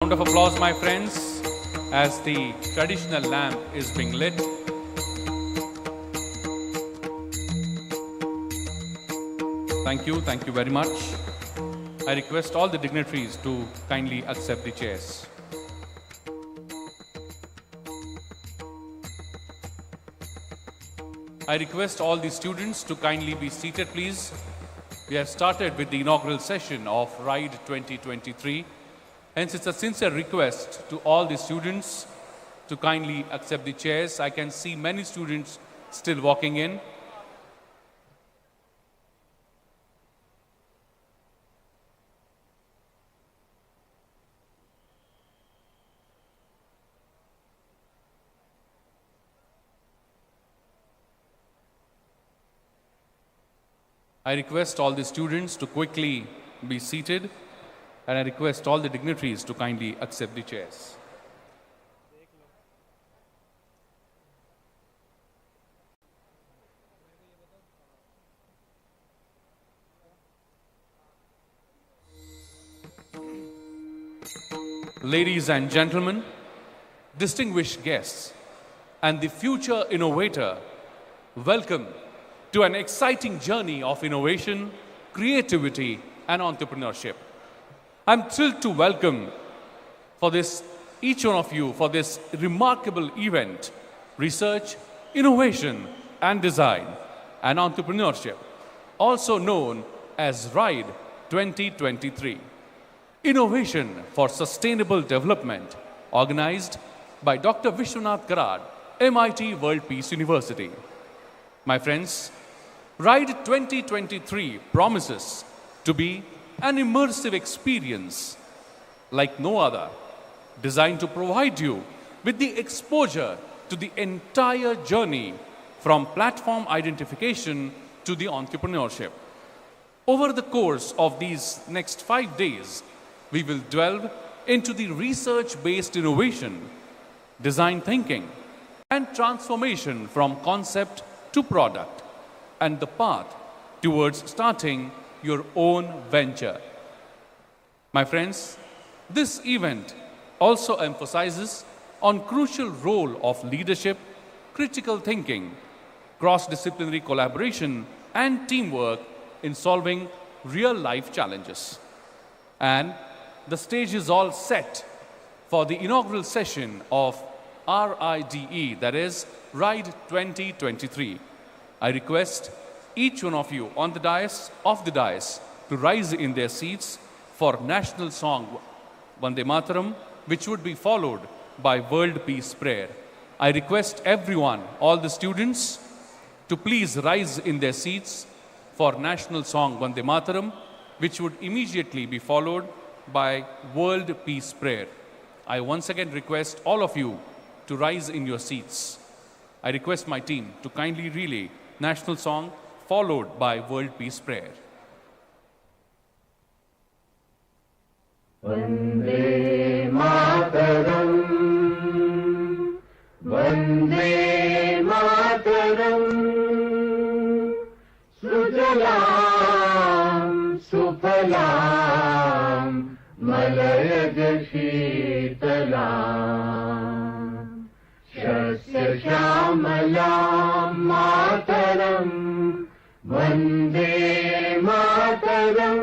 Round of applause, my friends, as the traditional lamp is being lit. Thank you very much. I request all the dignitaries to kindly accept the chairs. I request all the students to kindly be seated, please. We have started with the inaugural session of R.I.D.E 2023. Hence, it's a sincere request to all the students to kindly accept the chairs. I can see many students still walking in. I request all the students to quickly be seated, and I request all the dignitaries to kindly accept the chairs. Ladies and gentlemen, distinguished guests, and the future innovator, welcome to an exciting journey of innovation, creativity, and entrepreneurship. I'm thrilled to welcome each one of you for this remarkable event, Research, Innovation, and Design, and Entrepreneurship, also known as R.I.D.E 2023. Innovation for Sustainable Development, organized by Dr. Vishwanath Karad, MIT World Peace University. My friends, R.I.D.E 2023 promises to be an immersive experience like no other, designed to provide you with the exposure to the entire journey from platform identification to the entrepreneurship. Over the course of these next 5 days, we will delve into the research-based innovation, design thinking, and transformation from concept to product, and the path towards starting your own venture. My friends, this event also emphasizes on crucial role of leadership, critical thinking, cross-disciplinary collaboration, and teamwork in solving real-life challenges. And the stage is all set for the inaugural session of R.I.D.E, that is R.I.D.E 2023. I request each one of you on the dais, to rise in their seats for national song Vande Mataram, which would be followed by World Peace Prayer. I request everyone, all the students, to please rise in their seats for national song Vande Mataram, which would immediately be followed by World Peace Prayer. I once again request all of you to rise in your seats. I request my team to kindly relay national song followed by World Peace Prayer. Vande Mataram, Vande Mataram, Sujalam, Sufalam, Malayaj Sheetalam, Shasya Shamalam Mataram, Vande Mataram,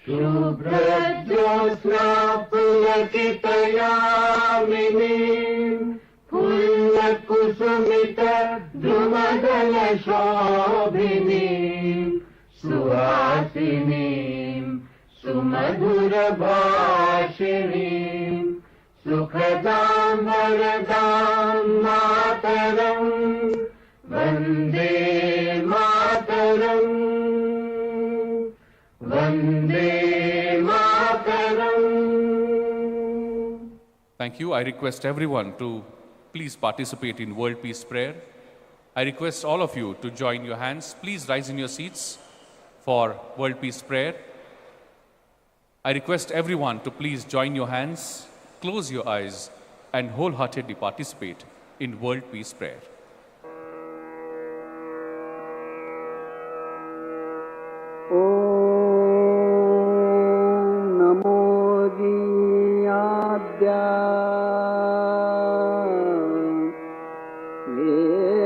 Shubhra Jyosna Pulakitayaminim, Pulla Kusumita Drumadala Shobhinim, Suhasinim, Sumadhura Bhashinim, Sukhadam Varadam Mataram, Vande Mataram, Vande Mataram. Thank you. I request everyone to please participate in World Peace Prayer. I request all of you to join your hands. Please rise in your seats for World Peace Prayer. I request everyone to please join your hands, close your eyes, and wholeheartedly participate in World Peace Prayer. Om Namo Vidya Veda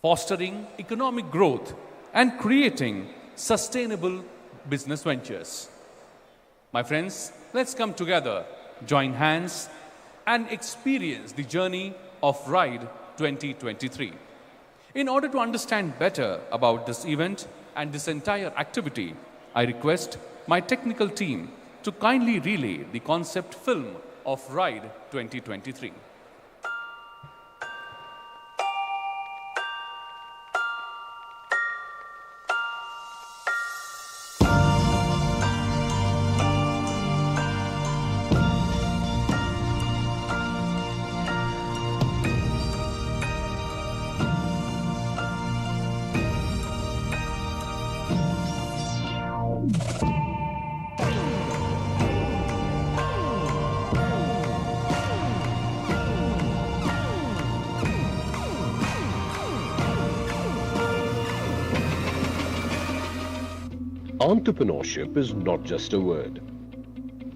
fostering economic growth and creating sustainable business ventures. My friends, let's come together, join hands, and experience the journey of R.I.D.E 2023. In order to understand better about this event and this entire activity, I request my technical team to kindly relay the concept film of R.I.D.E 2023. Entrepreneurship is not just a word.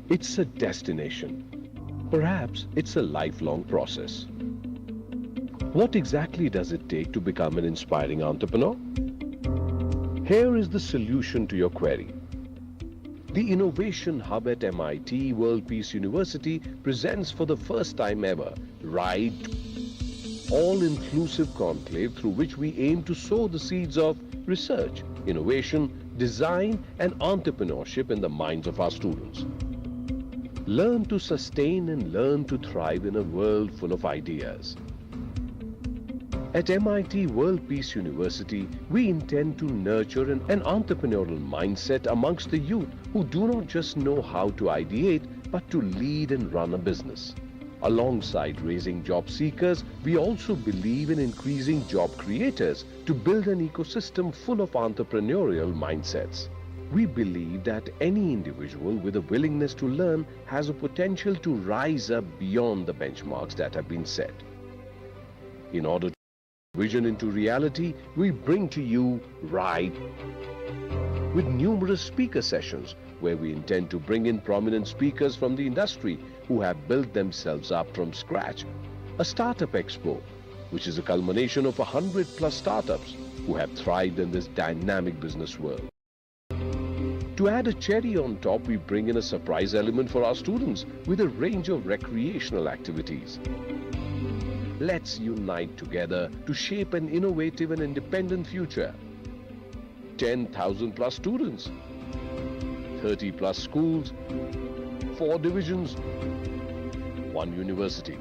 It's a destination. Perhaps it's a lifelong process. What exactly does it take to become an inspiring entrepreneur? Here is the solution to your query. The Innovation Hub at MIT World Peace University presents for the first time ever R.I.D.E, all-inclusive conclave through which we aim to sow the seeds of research, innovation, design and entrepreneurship in the minds of our students. Learn to sustain and learn to thrive in a world full of ideas. At MIT World Peace University, we intend to nurture an entrepreneurial mindset amongst the youth who do not just know how to ideate, but to lead and run a business. Alongside raising job seekers, we also believe in increasing job creators to build an ecosystem full of entrepreneurial mindsets. We believe that any individual with a willingness to learn has a potential to rise up beyond the benchmarks that have been set. In order to vision into reality, we bring to you R.I.D.E with numerous speaker sessions, where we intend to bring in prominent speakers from the industry who have built themselves up from scratch. A Startup Expo, which is a culmination of 100+ startups who have thrived in this dynamic business world. To add a cherry on top, we bring in a surprise element for our students with a range of recreational activities. Let's unite together to shape an innovative and independent future. 10,000+ students, 30+ schools, 4 divisions, 1 university.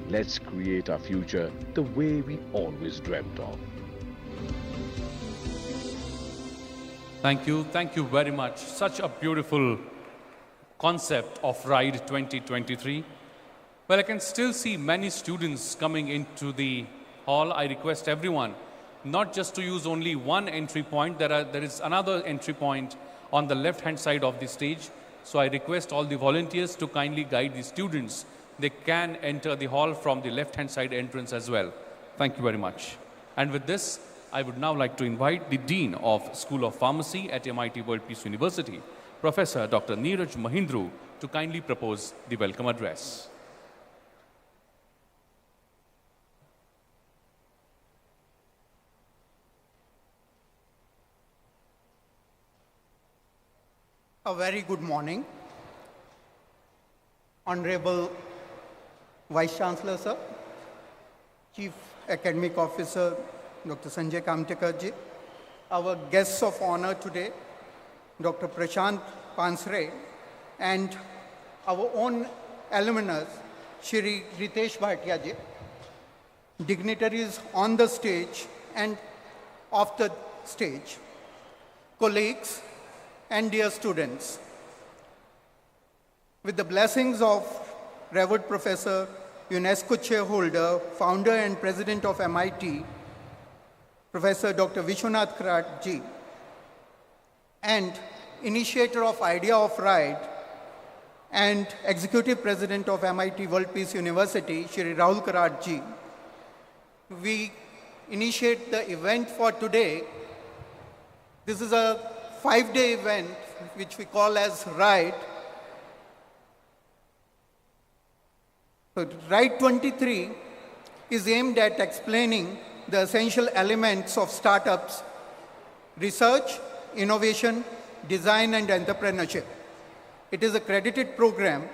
Let's create our future the way we always dreamt of. Thank you very much. Such a beautiful concept of R.I.D.E 2023. Well, I can still see many students coming into the hall. I request everyone not just to use only one entry point. There is another entry point on the left-hand side of the stage. So I request all the volunteers to kindly guide the students. They can enter the hall from the left-hand side entrance as well. Thank you very much. And with this, I would now like to invite the Dean of School of Pharmacy at MITWPU University, Professor Dr. Neeraj Mahindru, to kindly propose the welcome address. A very good morning. Honorable Vice Chancellor, sir, Chief Academic Officer, Dr. Sanjay Kamtekar ji, our guests of honor today, Dr. Prashant Pansre, and our own alumnus, Shri Ritesh Bhatia ji, dignitaries on the stage and off the stage, colleagues, and dear students. With the blessings of Revered Professor, UNESCO Chairholder, Founder and President of MIT, Professor Dr. Vishwanath Kharat ji, and initiator of idea of R.I.D.E and Executive President of MIT World Peace University, Shri Rahul Kharat ji, we initiate the event for today. This is a 5-day event which we call as R.I.D.E. So R.I.D.E 23 is aimed at explaining the essential elements of startups, research, innovation, design, and entrepreneurship. It is a credited program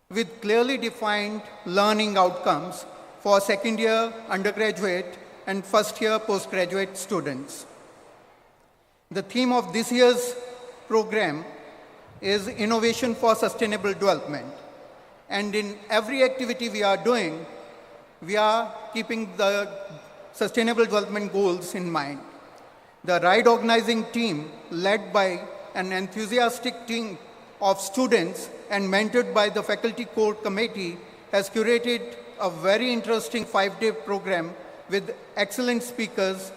with clearly defined learning outcomes for second-year undergraduate and first-year postgraduate students. The theme of this year's program is Innovation for Sustainable Development. And in every activity we are doing, we are keeping the Sustainable Development Goals in mind. The R.I.D.E organizing team, led by an enthusiastic team of students and mentored by the Faculty Core Committee, has curated a very interesting 5-day program with excellent speakers,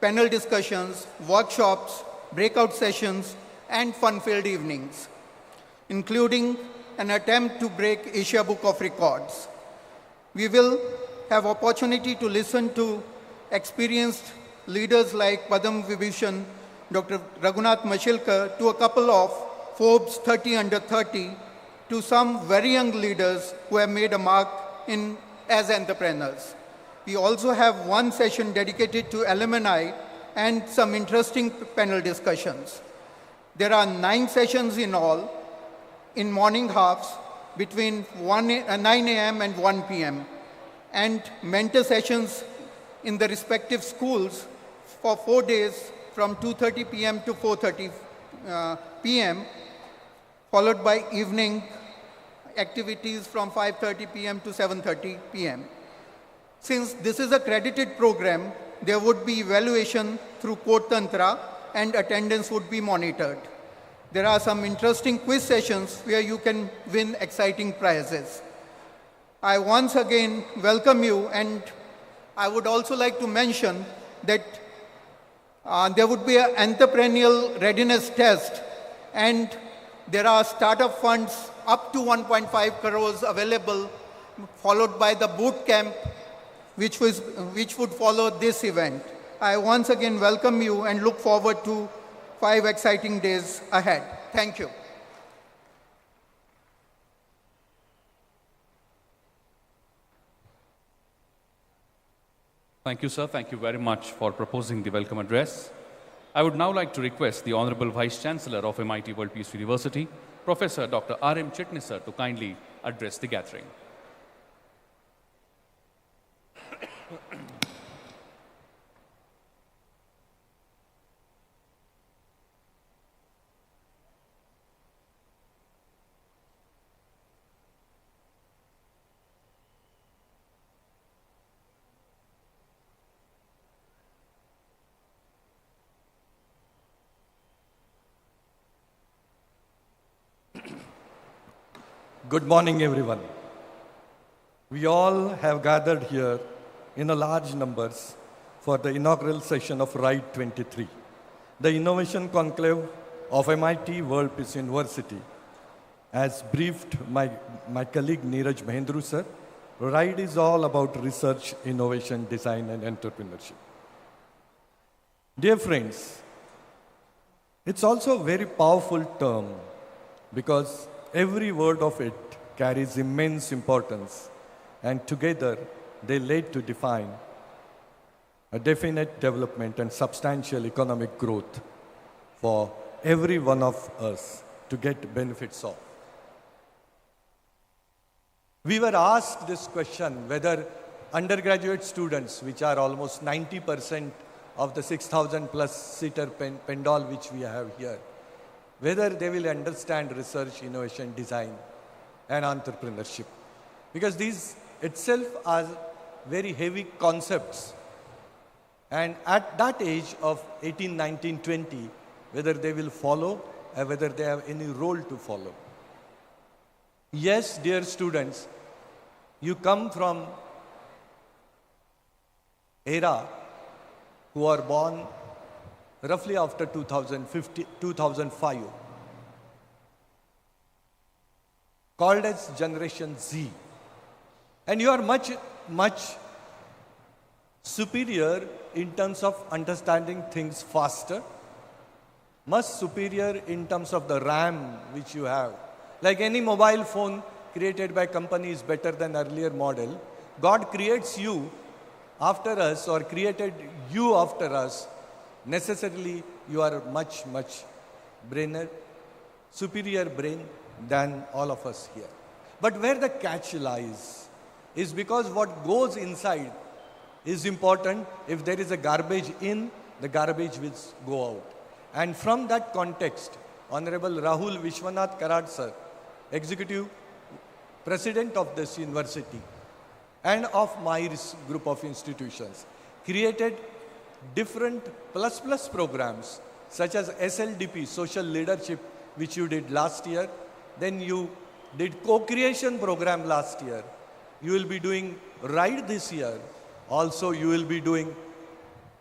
panel discussions, workshops, breakout sessions, and fun-filled evenings, including an attempt to break Asia Book of Records. We will have opportunity to listen to experienced leaders like Padam Vibhishan, Dr. Raghunath Mashilkar, to a couple of Forbes 30 under 30, to some very young leaders who have made a mark as entrepreneurs. We also have one session dedicated to alumni and some interesting panel discussions. There are 9 sessions in all, in morning halves between 9 a.m. and 1 p.m. and mentor sessions in the respective schools for 4 days from 2:30 p.m. to 4:30 p.m., followed by evening activities from 5:30 p.m. to 7:30 p.m. Since this is a credited program, there would be evaluation through Code Tantra and attendance would be monitored. There are some interesting quiz sessions where you can win exciting prizes. I once again welcome you, and I would also like to mention that there would be an entrepreneurial readiness test, and there are startup funds up to 1.5 crores available, followed by the boot camp, which would follow this event. I once again welcome you and look forward to 5 exciting days ahead. Thank you. Thank you, sir. Thank you very much for proposing the welcome address. I would now like to request the Honorable Vice Chancellor of MITWPU University, Professor Dr. R.M. Chitnis, sir, to kindly address the gathering. Good morning, everyone. We all have gathered here in a large numbers for the inaugural session of R.I.D.E 23, the Innovation Conclave of MIT World Peace University. As briefed my colleague Neeraj Mahendru sir, R.I.D.E is all about research, innovation, design, and entrepreneurship. Dear friends, it's also a very powerful term because every word of it carries immense importance, and together they lead to define a definite development and substantial economic growth for every one of us to get benefits of. We were asked this question whether undergraduate students, which are almost 90% of the 6,000 plus seater pendal which we have here, whether they will understand research, innovation, design, and entrepreneurship. Because these itself are very heavy concepts. And at that age of 18, 19, 20, whether they will follow or whether they have any role to follow. Yes, dear students, you come from era who are born roughly after 2005, called as Generation Z. And you are much, much superior in terms of understanding things faster, much superior in terms of the RAM which you have. Like any mobile phone created by company is better than earlier model. God creates you after us or created you after us. Necessarily, you are much, much superior brain than all of us here. But where the catch lies is because what goes inside is important. If there is a garbage in, the garbage will go out. And from that context, Honorable Rahul Vishwanath Karad sir, Executive President of this university and of my group of institutions, created different plus programs such as SLDP, Social Leadership, which you did last year. Then you did co-creation program last year. You will be doing R.I.D.E this year. Also, you will be doing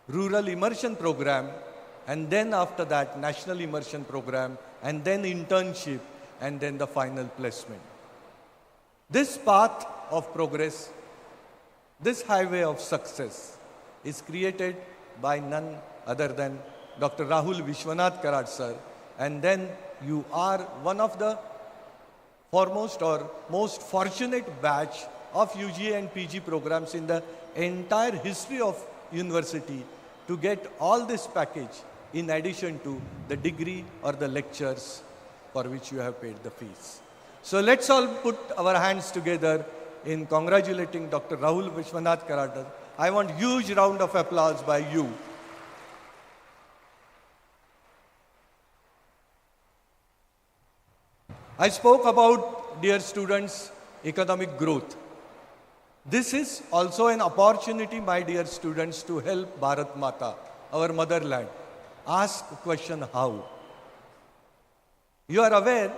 rural immersion program, and then after that, national immersion program, and then internship, and then the final placement. This path of progress, this highway of success is created by none other than Dr. Rahul Vishwanath Karad sir, and then you are one of the foremost or most fortunate batch of UGA and PG programs in the entire history of university to get all this package in addition to the degree or the lectures for which you have paid the fees. So let's all put our hands together in congratulating Dr. Rahul Vishwanath Karad. I want huge round of applause by you. I spoke about, dear students, economic growth. This is also an opportunity, my dear students, to help Bharat Mata, our motherland. Ask the question how. You are aware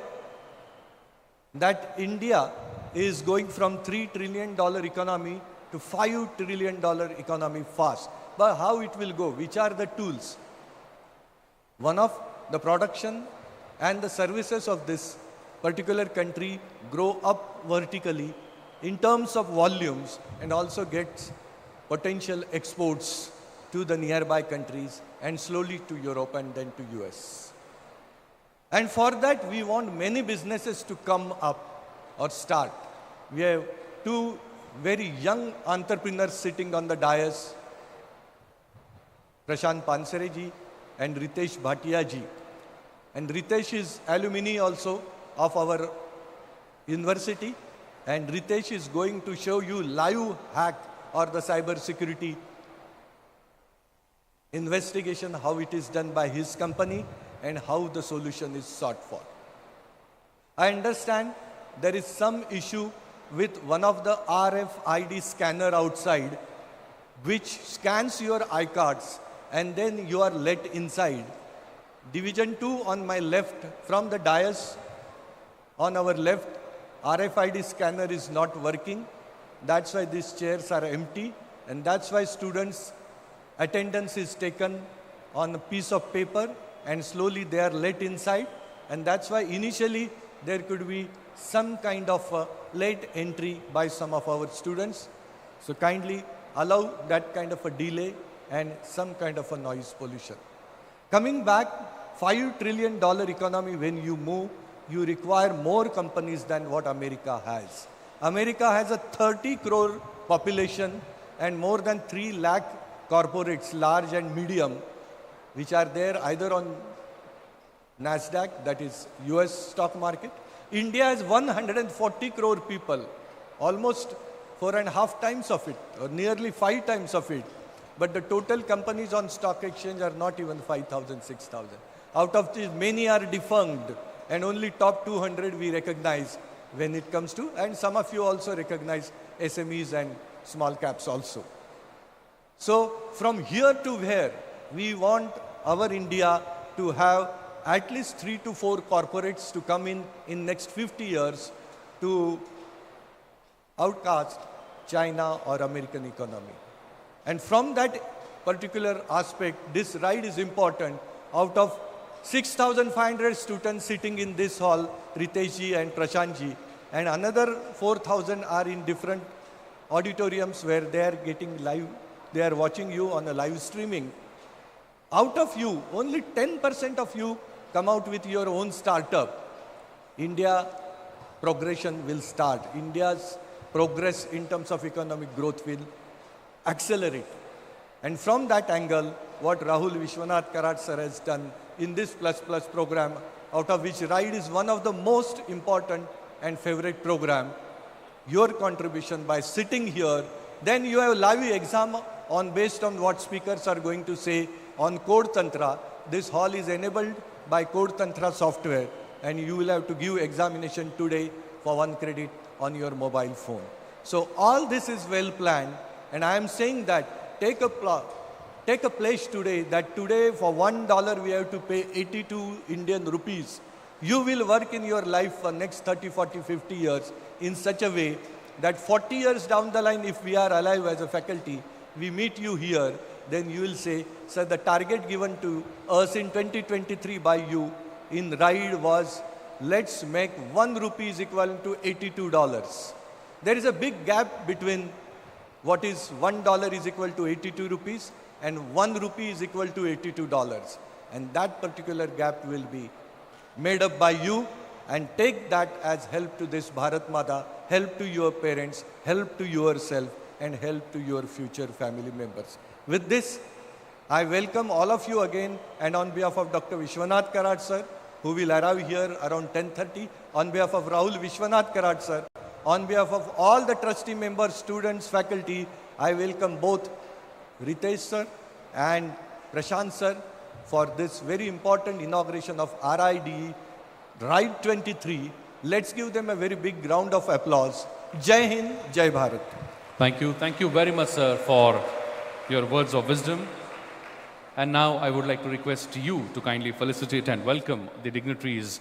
that India is going from $3 trillion economy to $5 trillion economy fast. But how it will go? Which are the tools? One of the production and the services of this particular country grow up vertically in terms of volumes and also gets potential exports to the nearby countries and slowly to Europe and then to US. And for that, we want many businesses to come up or start. We have two very young entrepreneurs sitting on the dais, Prashant Pansareji and Ritesh Bhatiaji. And Ritesh is alumni also of our university. And Ritesh is going to show you live hack or the cyber security investigation, how it is done by his company and how the solution is sought for. I understand there is some issue with one of the RFID scanner outside which scans your iCards and then you are let inside. Division 2 on my left, from the dais on our left, RFID scanner is not working. That's why these chairs are empty, and that's why students' attendance is taken on a piece of paper and slowly they are let inside. And that's why initially there could be some kind of a late entry by some of our students. So kindly allow that kind of a delay and some kind of a noise pollution. Coming back, $5 trillion economy, when you move, you require more companies than what America has. America has a 30 crore population and more than 3 lakh corporates, large and medium, which are there either on NASDAQ, that is US stock market. India has 140 crore people, almost 4.5 times of it, or nearly 5 times of it. But the total companies on stock exchange are not even 5,000, 6,000. Out of these, many are defunct, and only top 200 we recognize when it comes to, and some of you also recognize SMEs and small caps also. So from here to where we want our India to have at least 3 to 4 corporates to come in next 50 years to outcast China or American economy. And from that particular aspect, this ride is important. Out of 6,500 students sitting in this hall, Riteshji and Prashantji, and another 4,000 are in different auditoriums where they are getting live, they are watching you on a live streaming. Out of you, only 10% of you come out with your own startup. India progression will start. India's progress in terms of economic growth will accelerate. And from that angle, what Rahul Vishwanath Karat sir has done in this Plus Plus program, out of which R.I.D.E is one of the most important and favorite program, your contribution by sitting here, then you have live exam on based on what speakers are going to say on Code Tantra. This hall is enabled by Code Tantra software, and you will have to give examination today for 1 credit on your mobile phone. So all this is well planned, and I am saying that take a pledge today that today for $1 we have to pay 82 Indian rupees. You will work in your life for next 30, 40, 50 years in such a way that 40 years down the line, if we are alive as a faculty, we meet you here, then you will say, sir, the target given to us in 2023 by you in R.I.D.E was, let's make 1 rupee is equivalent to $82. There is a big gap between what is $1 is equal to 82 rupees and 1 rupee is equal to $82. And that particular gap will be made up by you, and take that as help to this Bharat Mata, help to your parents, help to yourself, and help to your future family members. With this, I welcome all of you again, and on behalf of Dr. Vishwanath Karat sir, who will arrive here around 10:30, on behalf of Rahul Vishwanath Karat sir, on behalf of all the trustee members, students, faculty, I welcome both Ritesh sir and Prashant sir for this very important inauguration of R.I.D.E, R.I.D.E 23. Let's give them a very big round of applause. Jai Hind, Jai Bharat. Thank you. Thank you very much, sir, for your words of wisdom. And now I would like to request you to kindly felicitate and welcome the dignitaries,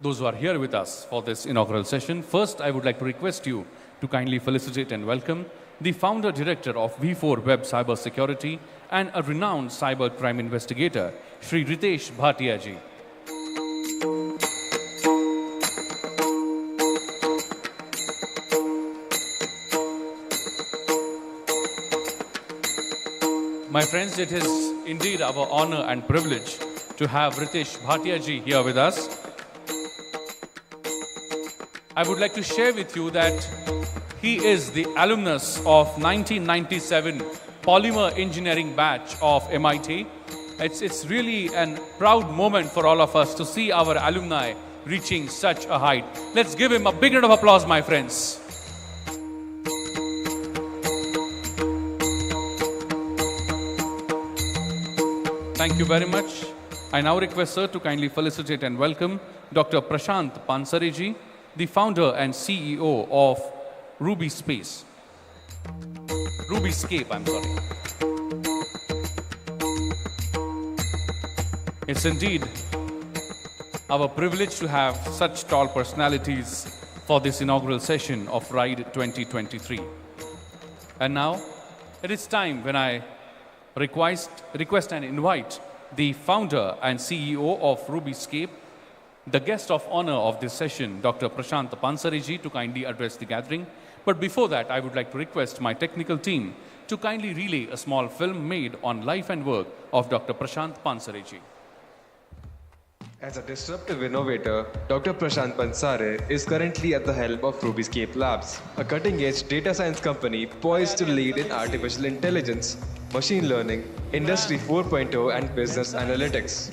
those who are here with us for this inaugural session. First, I would like to request you to kindly felicitate and welcome the founder director of V4 Web Cyber Security and a renowned cyber crime investigator, Shri Ritesh Bhatiaji. My friends, it is indeed our honor and privilege to have Ritesh Bhatia ji here with us. I would like to share with you that he is the alumnus of 1997 Polymer Engineering batch of MIT. It's really a proud moment for all of us to see our alumni reaching such a height. Let's give him a big round of applause, my friends. Thank you very much. I now request sir to kindly felicitate and welcome Dr. Prashant Pansare ji, the founder and CEO of Rubyscape, I'm sorry. It's indeed our privilege to have such tall personalities for this inaugural session of R.I.D.E 2023. And now, it is time when I request and invite the founder and CEO of Rubyscape, the guest of honor of this session, Dr. Prashant Pansare ji, to kindly address the gathering. But before that, I would like to request my technical team to kindly relay a small film made on life and work of Dr. Prashant Pansare ji. As a disruptive innovator, Dr. Prashant Pansare is currently at the helm of Rubyscape Labs, a cutting-edge data science company poised to lead in artificial intelligence, machine learning, Industry 4.0 and business analytics.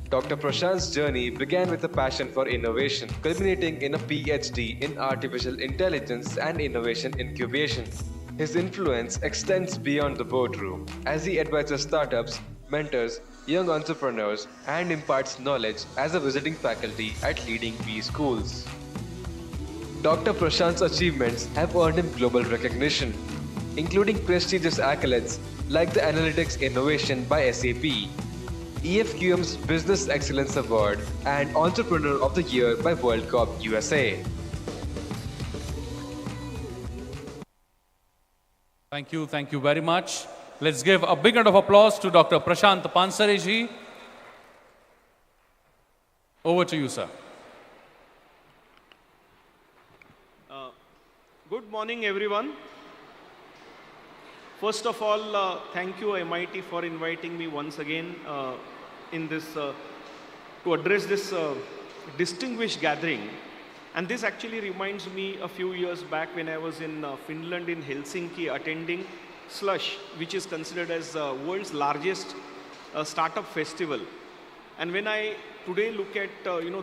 Dr. Prashant's journey began with a passion for innovation, culminating in a PhD in artificial intelligence and innovation incubation. His influence extends beyond the boardroom as he advises startups, mentors, young entrepreneurs, and imparts knowledge as a visiting faculty at leading B schools. Dr. Prashant's achievements have earned him global recognition, including prestigious accolades like the Analytics Innovation by SAP, EFQM's Business Excellence Award, and Entrepreneur of the Year by World Corp USA. Thank you very much. Let's give a big round of applause to Dr. Prashant Pansare ji. Over to you, sir. Good morning, everyone. First of all, thank you, MIT, for inviting me once again in this to address this distinguished gathering. And this actually reminds me a few years back when I was in Finland, in Helsinki, attending Slush, which is considered as the world's largest startup festival. And when I today look at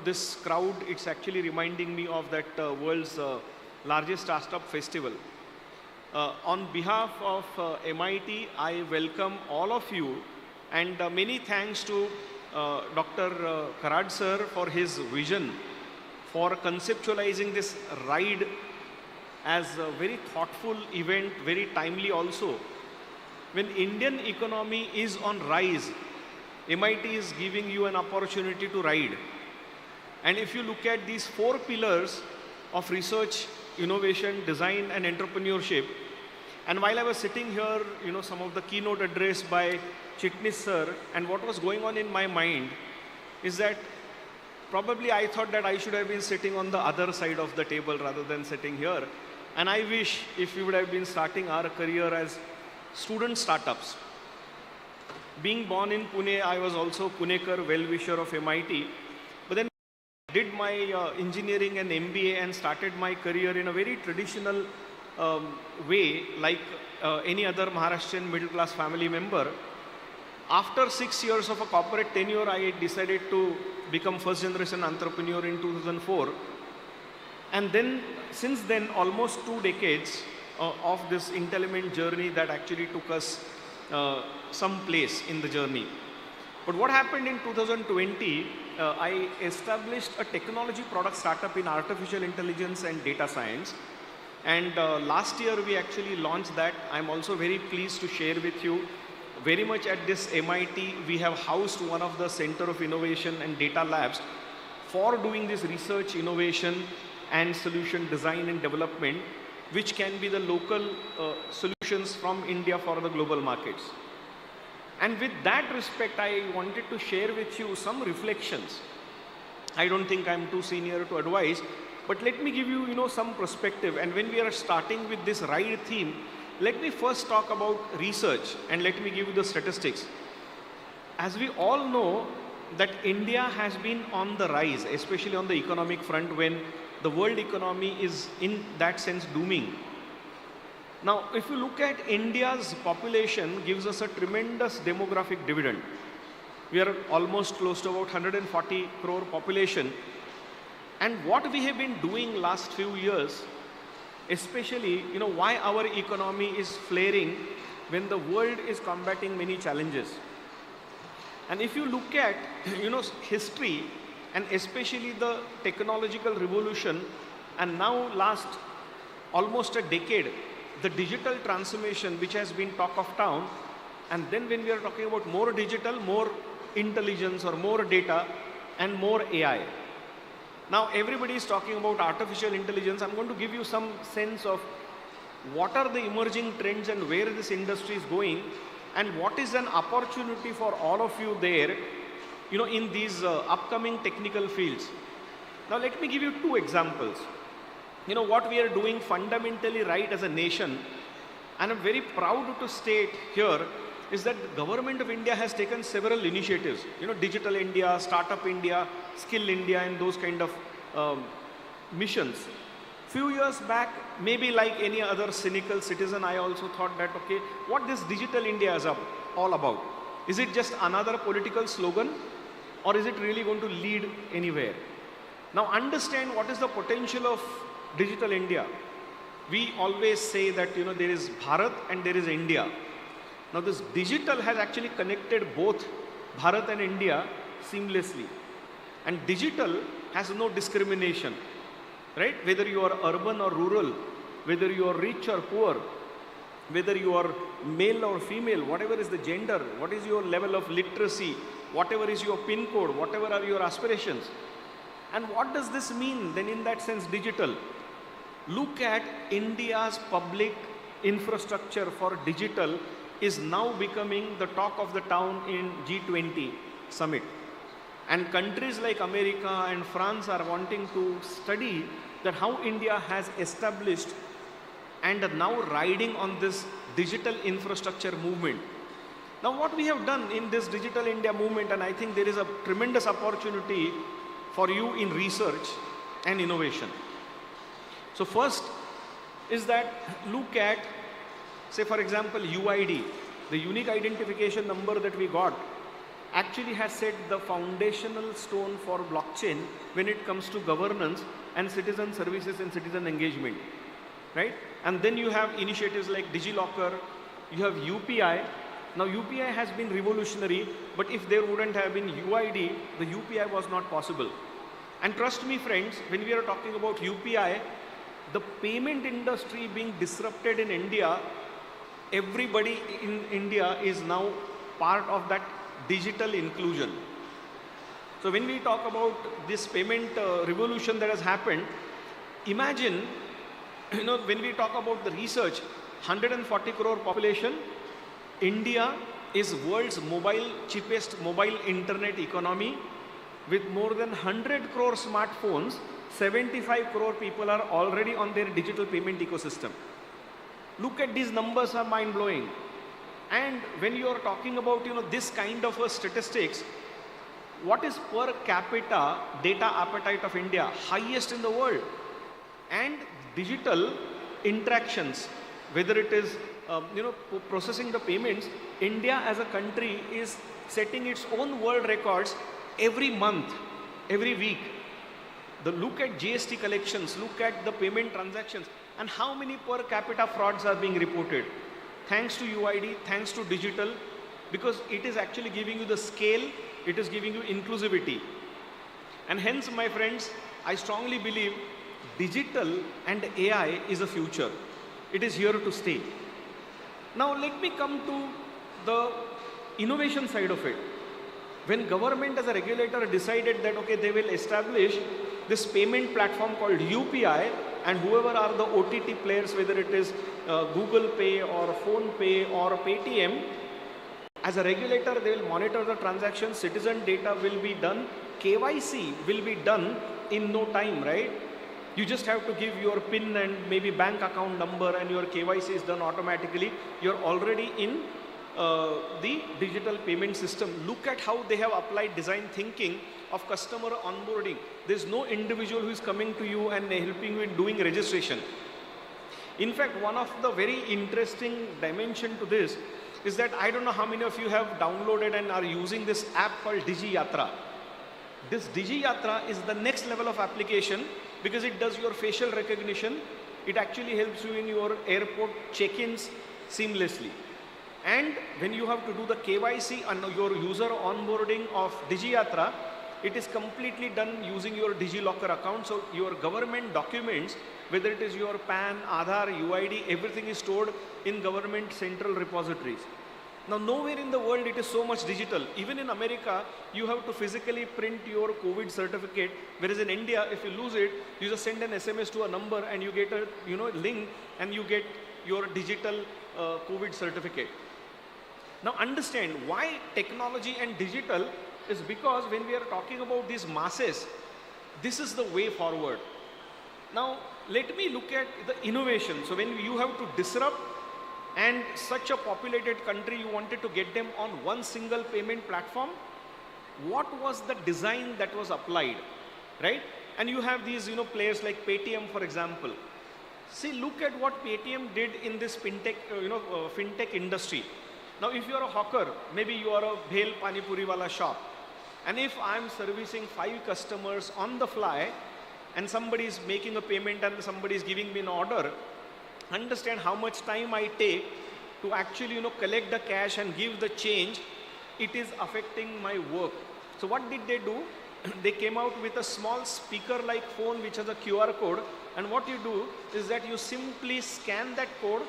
this crowd, it's actually reminding me of that world's largest startup festival. On behalf of MIT, I welcome all of you, and many thanks to Dr. R.I.D.E sir for his vision for conceptualizing this R.I.D.E as a very thoughtful event, very timely also. When Indian economy is on rise, MIT is giving you an opportunity to ride. And if you look at these 4 pillars of research, innovation, design, and entrepreneurship, and while I was sitting here, some of the keynote address by Chitnis sir, and what was going on in my mind is that probably I thought that I should have been sitting on the other side of the table rather than sitting here. And I wish if we would have been starting our career as student startups. Being born in Pune, I was also Punekar, well-wisher of MIT. But then I did my engineering and MBA and started my career in a very traditional way, like any other Maharashtrian middle-class family member. After 6 years of a corporate tenure, I decided to become first-generation entrepreneur in 2004. And then, since then, almost 2 decades of this intelligent journey that actually took us some place in the journey. But what happened in 2020, I established a technology product startup in artificial intelligence and data science. And last year, we actually launched that. I'm also very pleased to share with you, very much at this MIT, we have housed one of the Center of Innovation and Data Labs for doing this research, innovation, and solution design and development, which can be the local solutions from India for the global markets. And with that respect, I wanted to share with you some reflections. I don't think I'm too senior to advise, but let me give you, some perspective. And when we are starting with this R.I.D.E theme, let me first talk about research and let me give you the statistics. As we all know that India has been on the rise, especially on the economic front when the world economy is in that sense booming. Now, if you look at India's population gives us a tremendous demographic dividend. We are almost close to about 140 crore population. And what we have been doing last few years, especially, why our economy is flaring when the world is combating many challenges. And if you look at, history and especially the technological revolution and now last almost a decade, the digital transformation which has been talk of town, and then when we are talking about more digital, more intelligence or more data and more AI. Now everybody is talking about artificial intelligence. I'm going to give you some sense of what are the emerging trends and where this industry is going and what is an opportunity for all of you there, in these upcoming technical fields. Now let me give you two examples. What we are doing fundamentally right as a nation, and I'm very proud to state here, is that the government of India has taken several initiatives. Digital India, Startup India, Skill India, and those kind of missions. Few years back, maybe like any other cynical citizen, I also thought that, okay, what this Digital India is all about? Is it just another political slogan, or is it really going to lead anywhere? Now understand what is the potential of Digital India. We always say that, there is Bharat and there is India. Now this digital has actually connected both Bharat and India seamlessly. And digital has no discrimination, right? Whether you are urban or rural, whether you are rich or poor, whether you are male or female, whatever is the gender, what is your level of literacy, whatever is your PIN code, whatever are your aspirations. And what does this mean then in that sense digital? Look at India's public infrastructure for digital is now becoming the talk of the town in G20 summit. And countries like America and France are wanting to study that how India has established and are now riding on this digital infrastructure movement. Now what we have done in this Digital India movement, and I think there is a tremendous opportunity for you in research and innovation. So first is that look at, say for example, UID, the unique identification number that we got actually has set the foundational stone for blockchain when it comes to governance and citizen services and citizen engagement, right? And then you have initiatives like DigiLocker, you have UPI. Now UPI has been revolutionary, but if there wouldn't have been UID, the UPI was not possible. And trust me friends, when we are talking about UPI, the payment industry being disrupted in India, everybody in India is now part of that digital inclusion. So when we talk about this payment revolution that has happened, imagine, when we talk about the research, 140 crore population, India is world's cheapest mobile internet economy with more than 100 crore smartphones. 75 crore people are already on their digital payment ecosystem. Look at these numbers, are mind-blowing. And when you are talking about this kind of statistics, what is per capita data appetite of India? Highest in the world. And digital interactions, whether it is processing the payments, India as a country is setting its own world records every month, every week. Look at GST collections, look at the payment transactions, and how many per capita frauds are being reported. Thanks to UID, thanks to digital, because it is actually giving you the scale, it is giving you inclusivity. And hence, my friends, I strongly believe digital and AI is a future. It is here to stay. Now let me come to the innovation side of it. When government as a regulator decided that, okay, they will establish this payment platform called UPI, and whoever are the OTT players, whether it is Google Pay or Phone Pay or Paytm, as a regulator, they will monitor the transactions, citizen data will be done, KYC will be done in no time, right? You just have to give your PIN and maybe bank account number and your KYC is done automatically. You're already in the digital payment system. Look at how they have applied design thinking of customer onboarding. There's no individual who is coming to you and helping you in doing registration. In fact, one of the very interesting dimension to this is that I don't know how many of you have downloaded and are using this app called DigiYatra. This DigiYatra is the next level of application because it does your facial recognition. It actually helps you in your airport check-ins seamlessly. And when you have to do the KYC and your user onboarding of DigiYatra, it is completely done using your DigiLocker account. So your government documents, whether it is your PAN, Aadhaar, UID, everything is stored in government central repositories. Now, nowhere in the world it is so much digital. Even in America, you have to physically print your COVID certificate, whereas in India, if you lose it, you just send an SMS to a number and you get a link and you get your digital COVID certificate. Now, understand why technology and digital is because when we are talking about these masses, this is the way forward. Now, let me look at the innovation. So when you have to disrupt and such a populated country, you wanted to get them on one single payment platform, what was the design that was applied, right? And you have these, players like Paytm, for example. See, look at what Paytm did in this fintech, fintech industry. Now, if you are a hawker, maybe you are a bhel pani puri wala shop, and if I am servicing 5 customers on the fly, and somebody is making a payment and somebody is giving me an order, understand how much time I take to actually, collect the cash and give the change. It is affecting my work. So what did they do? They came out with a small speaker-like phone which has a QR code, and what you do is that you simply scan that code,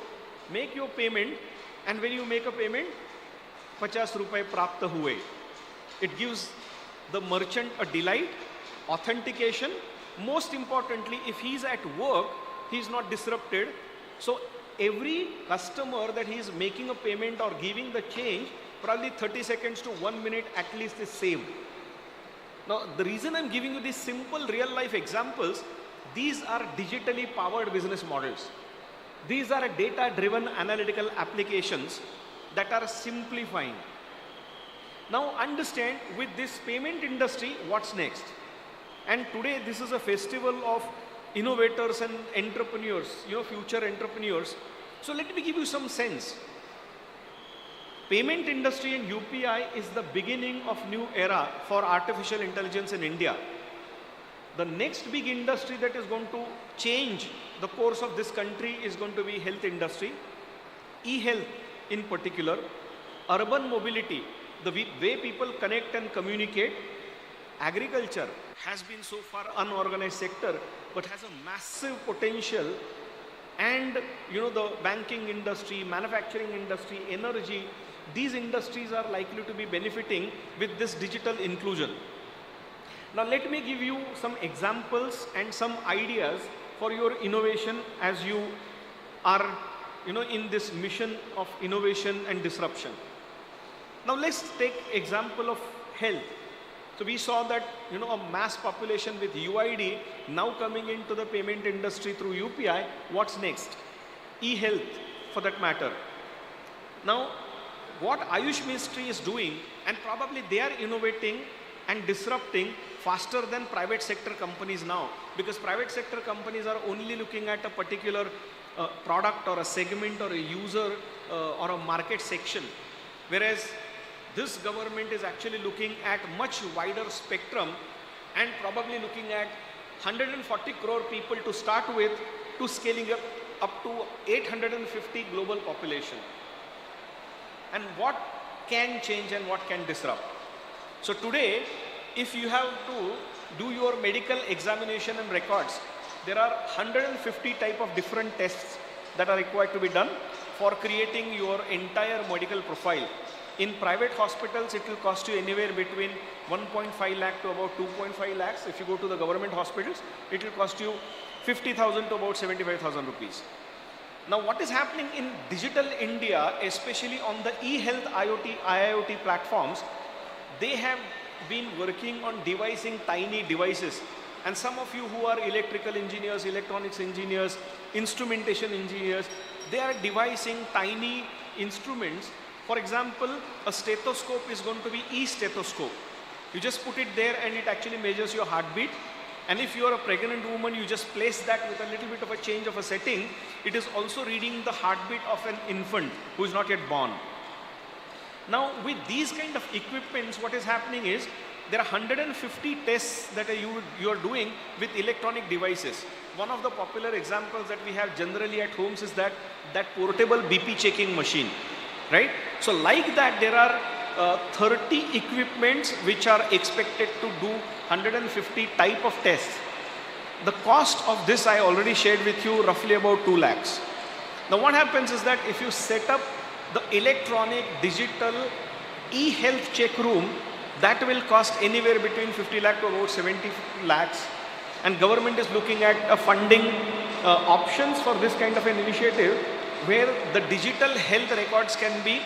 make your payment, and when you make a payment, 50 rupaye prapta hue. It gives the merchant a delight, authentication. Most importantly, if he's at work, he's not disrupted. So every customer that he is making a payment or giving the change, probably 30 seconds to 1 minute at least is saved. Now, the reason I'm giving you these simple real life examples, these are digitally powered business models. These are data-driven analytical applications that are simplifying. Now understand, with this payment industry, what's next? And today this is a festival of innovators and entrepreneurs, future entrepreneurs. So let me give you some sense. Payment industry and UPI is the beginning of new era for artificial intelligence in India. The next big industry that is going to change the course of this country is going to be health industry, e-health in particular, urban mobility, the way people connect and communicate. Agriculture has been so far unorganized sector, but has a massive potential. And the banking industry, manufacturing industry, energy, these industries are likely to be benefiting with this digital inclusion. Now let me give you some examples and some ideas for your innovation as you are in this mission of innovation and disruption. Now let's take example of health. So we saw that a mass population with UID now coming into the payment industry through UPI. What's next? E-health for that matter. Now what Ayush Ministry is doing, and probably they are innovating and disrupting faster than private sector companies now, because private sector companies are only looking at a particular product or a segment or a user or a market section, whereas this government is actually looking at much wider spectrum and probably looking at 140 crore people to start with, to scaling up to 850 global population. And what can change and what can disrupt? So today, if you have to do your medical examination and records, there are 150 type of different tests that are required to be done for creating your entire medical profile. In private hospitals, it will cost you anywhere between 1.5 lakh to about 2.5 lakhs. If you go to the government hospitals, it will cost you 50,000 to about 75,000 rupees. Now what is happening in digital India, especially on the e-health IoT platforms, they have been working on devising tiny devices And some of you who are electrical engineers, electronics engineers, instrumentation engineers, they are devising tiny instruments. For example, a stethoscope is going to be e-stethoscope. You just put it there and it actually measures your heartbeat. And if you are a pregnant woman, you just place that with a little bit of a change of a setting. It is also reading the heartbeat of an infant who is not yet born. Now, with these kind of equipments, what is happening is there are 150 tests that you are doing with electronic devices. One of the popular examples that we have generally at homes is that portable BP checking machine, right? So like that, there are 30 equipments which are expected to do 150 type of tests. The cost of this I already shared with you, roughly about 2 lakhs. Now what happens is that if you set up the electronic digital e-health check room, that will cost anywhere between 50 lakh to about 70 lakhs. And government is looking at funding options for this kind of an initiative where the digital health records can be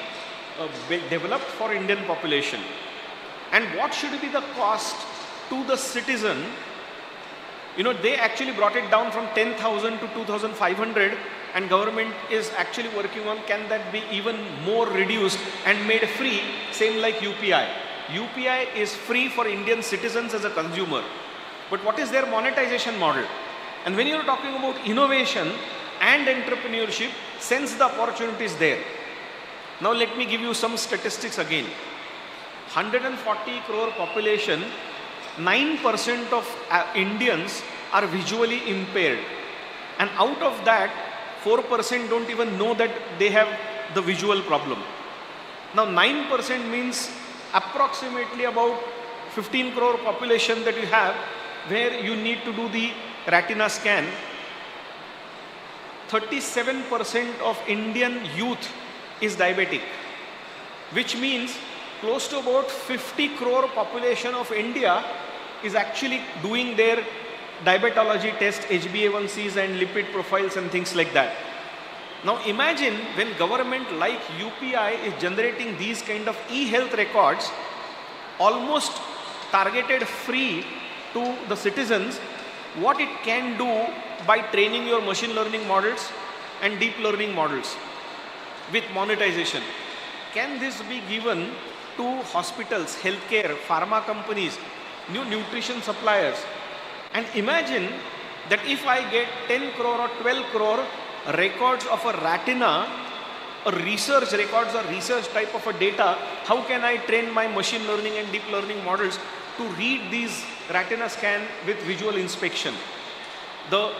developed for Indian population. And what should be the cost to the citizen? You know, they actually brought it down from 10,000 to 2,500, and government is actually working on can that be even more reduced and made free, same like UPI. UPI is free for Indian citizens as a consumer. But what is their monetization model? And when you're talking about innovation and entrepreneurship, sense the opportunities there. Now let me give you some statistics again. 140 crore population, 9% of Indians are visually impaired. And out of that, 4% don't even know that they have the visual problem. Now 9% means approximately about 15 crore population that you have where you need to do the retina scan. 37% of Indian youth is diabetic, which means close to about 50 crore population of India is actually doing their diabetology test, HbA1cs and lipid profiles and things like that. Now imagine when government like UPI is generating these kind of e-health records, almost targeted free to the citizens, what it can do by training your machine learning models and deep learning models with monetization. Can this be given to hospitals, healthcare, pharma companies, new nutrition suppliers? And imagine that if I get 10 crore or 12 crore records of a retina, or research records or research type of a data, how can I train my machine learning and deep learning models to read these retina scan with visual inspection? The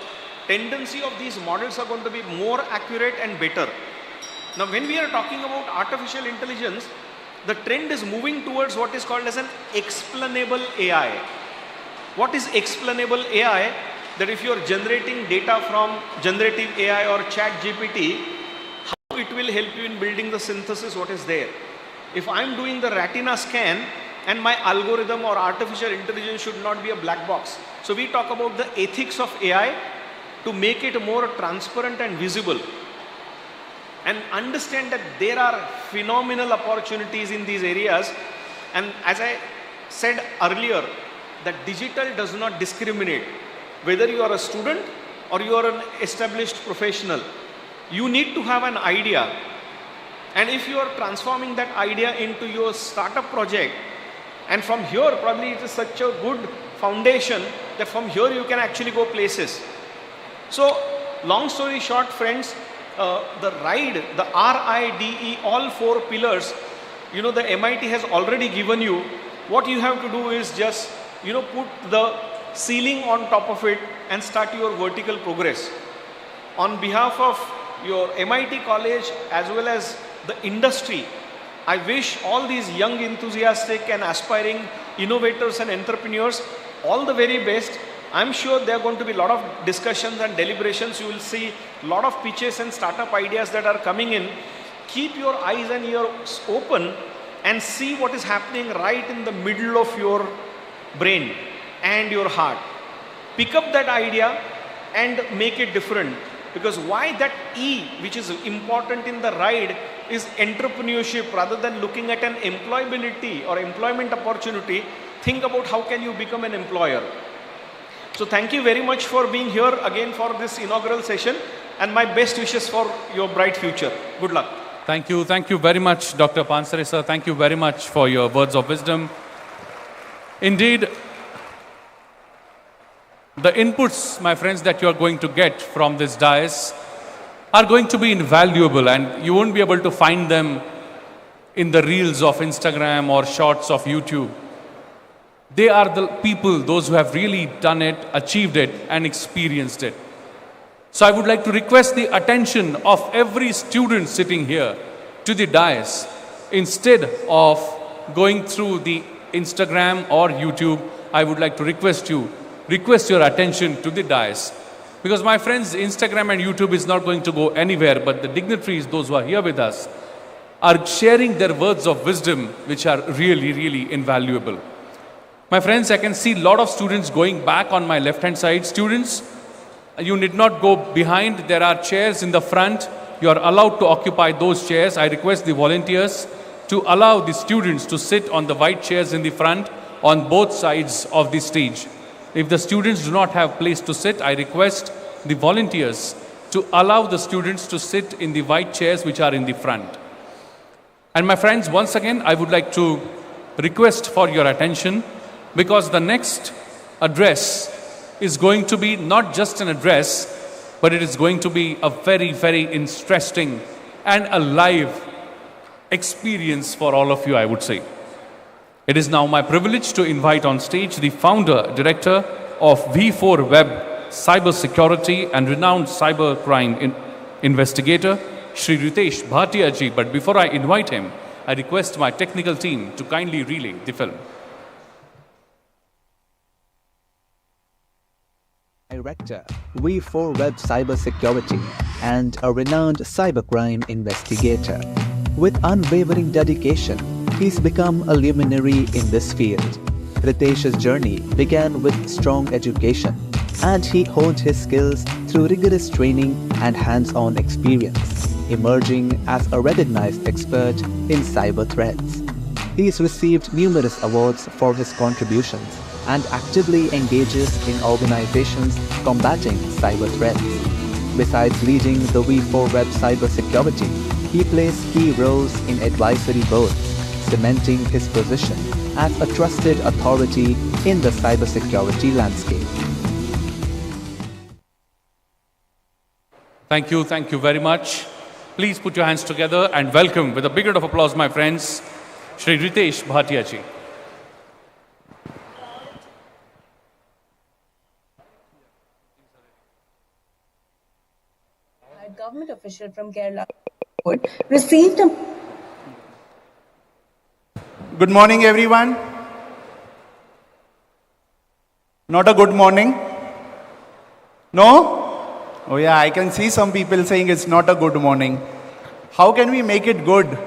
tendency of these models are going to be more accurate and better. Now when we are talking about artificial intelligence, the trend is moving towards what is called as an explainable AI. What is explainable AI? That if you are generating data from generative AI or chat GPT, how it will help you in building the synthesis what is there. If I am doing the retina scan and my algorithm or artificial intelligence should not be a black box. So we talk about the ethics of AI to make it more transparent and visible. And understand that there are phenomenal opportunities in these areas. And as I said earlier, that digital does not discriminate. Whether you are a student or you are an established professional, you need to have an idea. And if you are transforming that idea into your startup project, and from here probably it is such a good foundation that from here you can actually go places. So long story short, friends, the R.I.D.E, the R.I.D.E, all 4 pillars, you know, the MIT has already given you. What you have to do is just, you know, put the ceiling on top of it and start your vertical progress. On behalf of your MIT college as well as the industry, I wish all these young, enthusiastic and aspiring innovators and entrepreneurs all the very best. I'm sure there are going to be a lot of discussions and deliberations. You will see a lot of pitches and startup ideas that are coming in. Keep your eyes and ears open and see what is happening right in the middle of your brain and your heart. Pick up that idea and make it different. Because why that E, which is important in the R.I.D.E, is entrepreneurship. Rather than looking at an employability or employment opportunity, think about how can you become an employer. So thank you very much for being here again for this inaugural session, and my best wishes for your bright future. Good luck. Thank you very much, Dr. Pansare sir. Thank you very much for your words of wisdom. Indeed, the inputs, my friends, that you are going to get from this dais are going to be invaluable, and you won't be able to find them in the reels of Instagram or shorts of YouTube. They are the people, those who have really done it, achieved it, and experienced it. So I would like to request the attention of every student sitting here to the dais. Instead of going through the Instagram or YouTube, I would like to request your attention to the dais. Because my friends, Instagram and YouTube is not going to go anywhere, but the dignitaries, those who are here with us, are sharing their words of wisdom, which are really, really invaluable. My friends, I can see a lot of students going back on my left-hand side. Students, you need not go behind. There are chairs in the front. You are allowed to occupy those chairs. I request the volunteers to allow the students to sit on the white chairs in the front on both sides of the stage. If the students do not have place to sit, I request the volunteers to allow the students to sit in the white chairs which are in the front. And my friends, once again, I would like to request for your attention, because the next address is going to be not just an address, but it is going to be a very, very interesting and a live experience for all of you, I would say. It is now my privilege to invite on stage the founder, director of V4 Web Cybersecurity and renowned cybercrime investigator, Shri Ritesh Bhatia ji. But before I invite him, I request my technical team to kindly relay the film. Director, V4 Web Cybersecurity, and a renowned cybercrime investigator. With unwavering dedication, he's become a luminary in this field. Ritesh's journey began with strong education, and he honed his skills through rigorous training and hands-on experience, emerging as a recognized expert in cyber threats. He's received numerous awards for his contributions and actively engages in organizations combating cyber threats. Besides leading the V4 Web Cybersecurity, he plays key roles in advisory boards, cementing his position as a trusted authority in the cybersecurity landscape. Thank you very much. Please put your hands together and welcome with a big round of applause, my friends, Shri Ritesh Bhatia ji. A government official from Kerala received a... Good morning, everyone. Not a good morning? No? Oh yeah, I can see some people saying it's not a good morning. How can we make it good?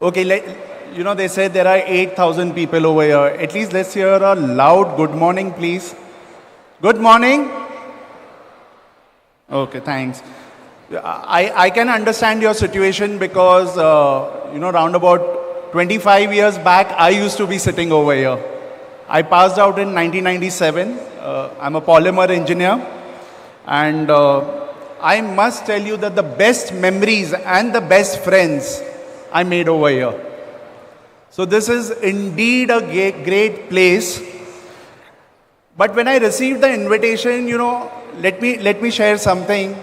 Okay, they said there are 8,000 people over here. At least let's hear a loud good morning, please. Good morning. Okay, thanks. I can understand your situation because, round about 25 years back, I used to be sitting over here. I passed out in 1997. I'm a polymer engineer. And I must tell you that the best memories and the best friends I made over here. So this is indeed a great place. But when I received the invitation, let me share something.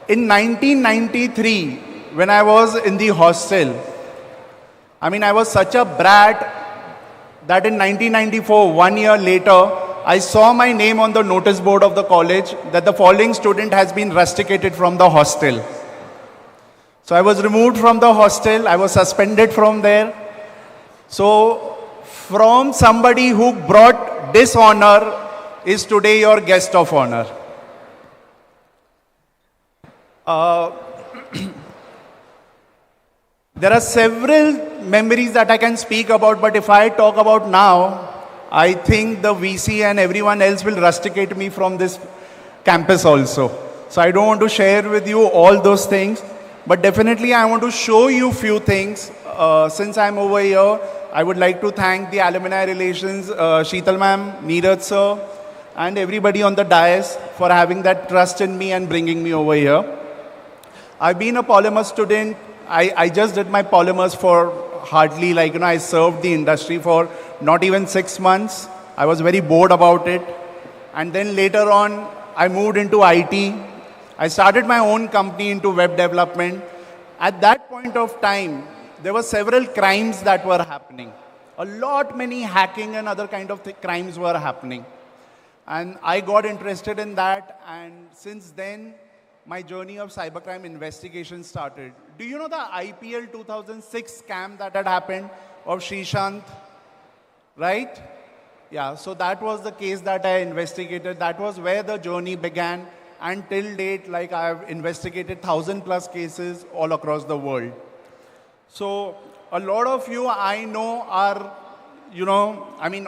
In 1993, when I was in the hostel, I was such a brat that in 1994, 1 year later, I saw my name on the notice board of the college that the following student has been rusticated from the hostel. So I was removed from the hostel. I was suspended from there. So from somebody who brought dishonor is today your guest of honor. There are several memories that I can speak about, but if I talk about now, I think the VC and everyone else will rusticate me from this campus also. So I don't want to share with you all those things, but definitely I want to show you few things. Since I'm over here, I would like to thank the Alumni Relations, Sheetal ma'am, Neeraj sir, and everybody on the dais for having that trust in me and bringing me over here. I've been a polymer student. I just did my polymers for hardly I served the industry for not even 6 months. I was very bored about it. And then later on, I moved into IT. I started my own company into web development. At that point of time, there were several crimes that were happening. Many hacking and other kind of crimes were happening. And I got interested in that. And since then, my journey of cybercrime investigation started. Do you know the IPL 2006 scam that had happened of Srishant? Right? Yeah, so that was the case that I investigated. That was where the journey began. And till date, I've investigated 1,000+ cases all across the world. So a lot of you I know are,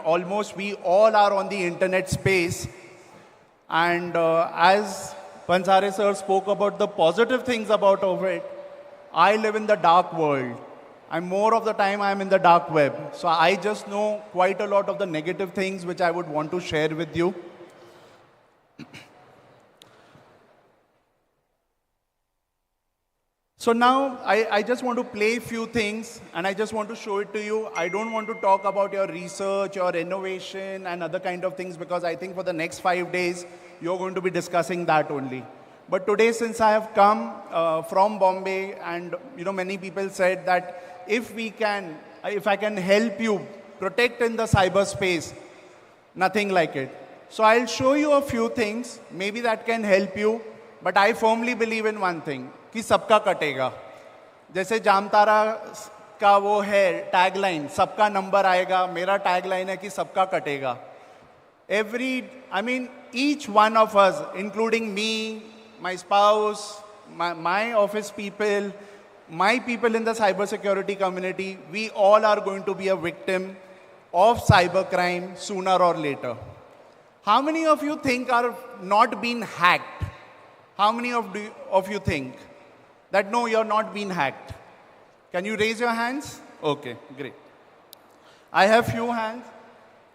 almost we all are on the internet space. And as Pansare sir spoke about the positive things about it, I live in the dark world. And more of the time I'm in the dark web. So I just know quite a lot of the negative things which I would want to share with you. So now I just want to play a few things and I just want to show it to you. I don't want to talk about your research, your innovation and other kind of things because I think for the next 5 days, you're going to be discussing that only. But today, since I have come from Bombay and many people said that if I can help you protect in the cyberspace, nothing like it. So I'll show you a few things, maybe that can help you, but I firmly believe in one thing, कि सबका कटेगा. जैसे जामतारा का वो है tagline, सबका number आएगा, मेरा टैगलाइन है कि सबका कटेगा. Each one of us, including me, my spouse, my office people, my people in the cybersecurity community, we all are going to be a victim of cybercrime sooner or later. How many of you think are not being hacked? How many of you think that no, you're not being hacked? Can you raise your hands? Okay, great. I have few hands,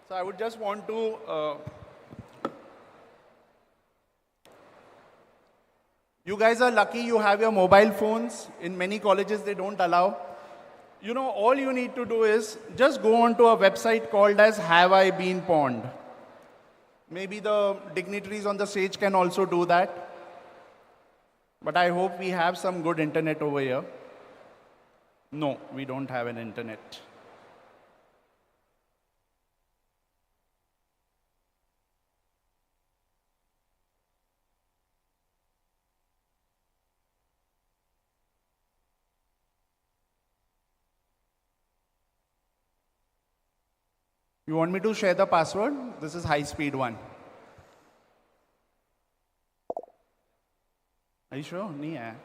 so I would just want to you guys are lucky you have your mobile phones. In many colleges, they don't allow. All you need to do is just go onto a website called as Have I Been Pawned? Maybe the dignitaries on the stage can also do that. But I hope we have some good internet over here. No, we don't have an internet. You want me to share the password? This is high-speed one. Are you sure? नहीं है.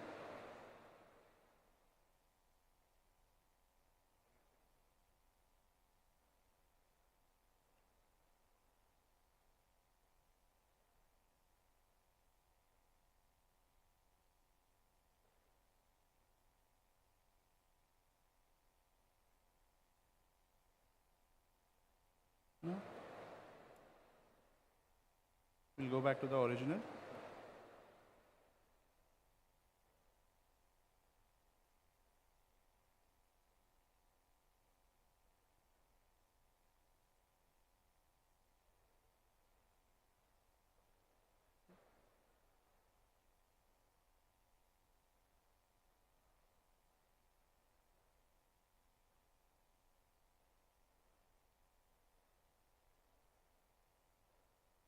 No? We'll go back to the original.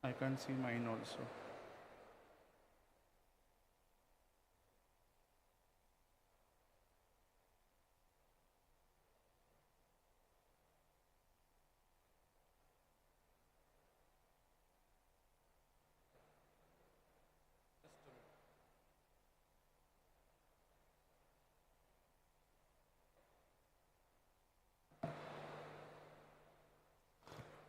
I can't see mine also.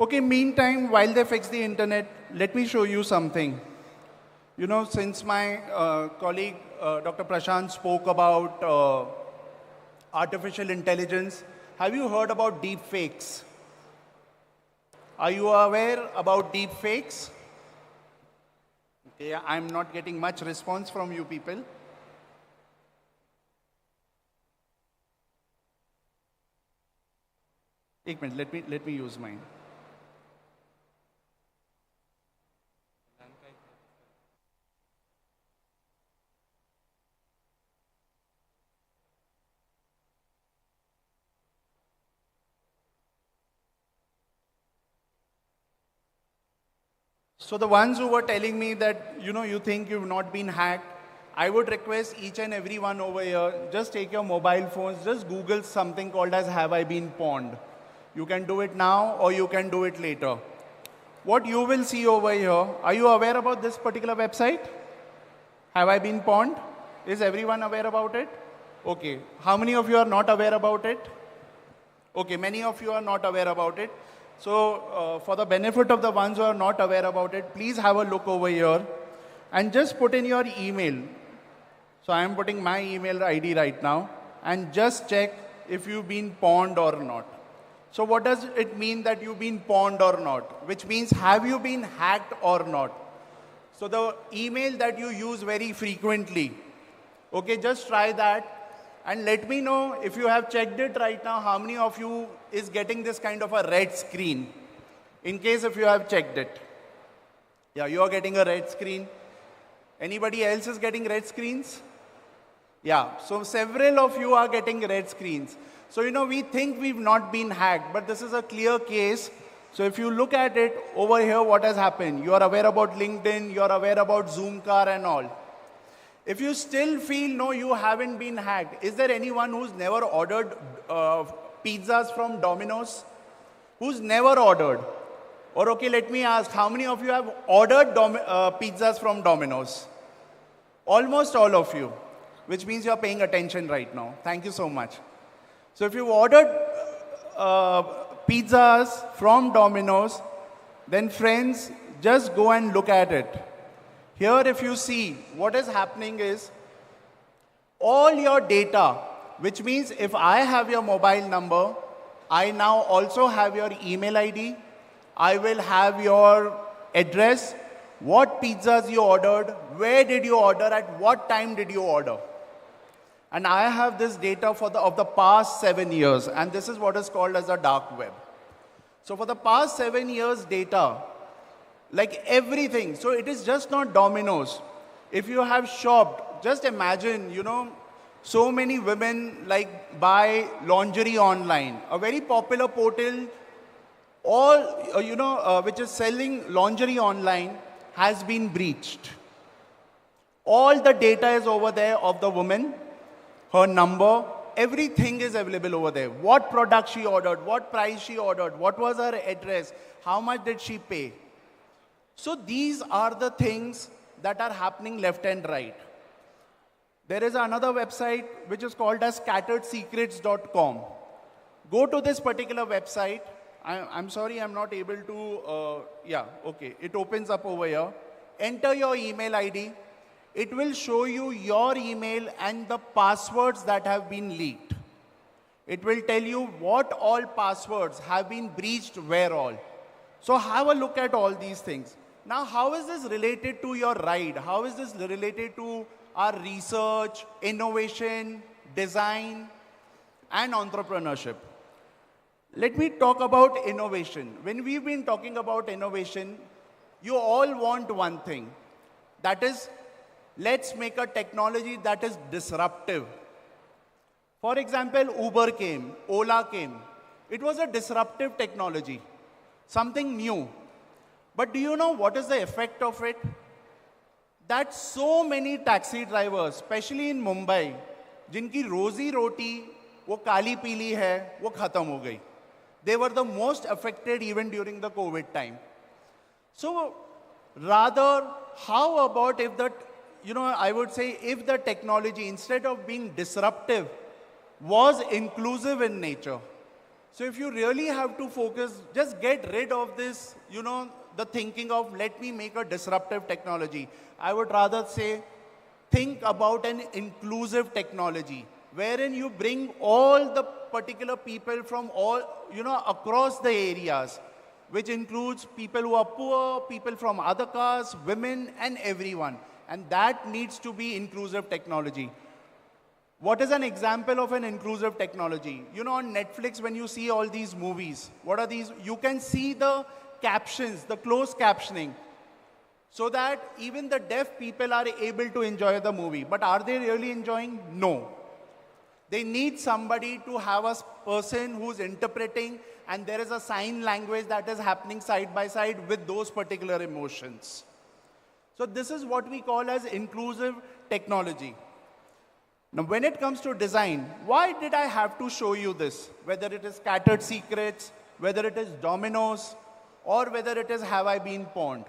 Okay, meantime, while they fix the internet, let me show you something. Since my colleague, Dr. Prashant spoke about artificial intelligence, have you heard about deep fakes? Are you aware about deep fakes? Okay, I'm not getting much response from you people. Ek minute, let me use mine. So the ones who were telling me that, you think you've not been hacked, I would request each and every one over here, just take your mobile phones, just Google something called as "Have I been pawned?" You can do it now or you can do it later. What you will see over here, are you aware about this particular website? Have I been pawned? Is everyone aware about it? Okay. How many of you are not aware about it? Okay, many of you are not aware about it. So for the benefit of the ones who are not aware about it, please have a look over here and just put in your email. So I am putting my email ID right now and just check if you've been pawned or not. So what does it mean that you've been pawned or not? Which means, have you been hacked or not? So the email that you use very frequently, okay, just try that. And let me know if you have checked it right now, how many of you is getting this kind of a red screen? In case if you have checked it. Yeah, you are getting a red screen. Anybody else is getting red screens? Yeah, so several of you are getting red screens. So, we think we've not been hacked, but this is a clear case. So if you look at it over here, what has happened? You are aware about LinkedIn, you are aware about Zoom car and all. If you still feel, no, you haven't been hacked, is there anyone who's never ordered pizzas from Domino's? Who's never ordered? Or okay, let me ask, how many of you have ordered pizzas from Domino's? Almost all of you, which means you're paying attention right now. Thank you so much. So if you've ordered pizzas from Domino's, then friends, just go and look at it. Here, if you see, what is happening is, all your data, which means if I have your mobile number, I now also have your email ID, I will have your address, what pizzas you ordered, where did you order, at what time did you order. And I have this data of the past 7 years, and this is what is called as the dark web. So for the past 7 years data, like everything, so it is just not Domino's. If you have shopped, just imagine, so many women like buy lingerie online, a very popular portal, which is selling lingerie online, has been breached. All the data is over there of the woman, her number, everything is available over there. What product she ordered, what price she ordered, what was her address, how much did she pay. So these are the things that are happening left and right. There is another website which is called as scatteredsecrets.com. Go to this particular website. I'm sorry, I'm not able to, it opens up over here. Enter your email ID. It will show you your email and the passwords that have been leaked. It will tell you what all passwords have been breached, where all. So have a look at all these things. Now, how is this related to your R.I.D.E? How is this related to our research, innovation, design, and entrepreneurship? Let me talk about innovation. When we've been talking about innovation, you all want one thing. That is, let's make a technology that is disruptive. For example, Uber came, Ola came. It was a disruptive technology, something new. But do you know what is the effect of it? That so many taxi drivers, especially in Mumbai, जिनकी रोजी रोटी वो काली पीली है, वो खत्म हो गई. They were the most affected even during the COVID time. So rather, how about if the, I would say if the technology, instead of being disruptive, was inclusive in nature. So if you really have to focus, just get rid of this, the thinking of let me make a disruptive technology. I would rather say, think about an inclusive technology. wherein you bring all the particular people from all, across the areas, which includes people who are poor, people from other castes, women, and everyone. And that needs to be inclusive technology. What is an example of an inclusive technology? On Netflix, when you see all these movies, what are these? You can see the captions, the closed captioning, so that even the deaf people are able to enjoy the movie. But are they really enjoying? No. They need somebody to have a person who's interpreting, and there is a sign language that is happening side by side with those particular emotions. So this is what we call as inclusive technology. Now, when it comes to design, why did I have to show you this? Whether it is Scattered Secrets, whether it is Dominoes, or whether it is Have I Been Pawned?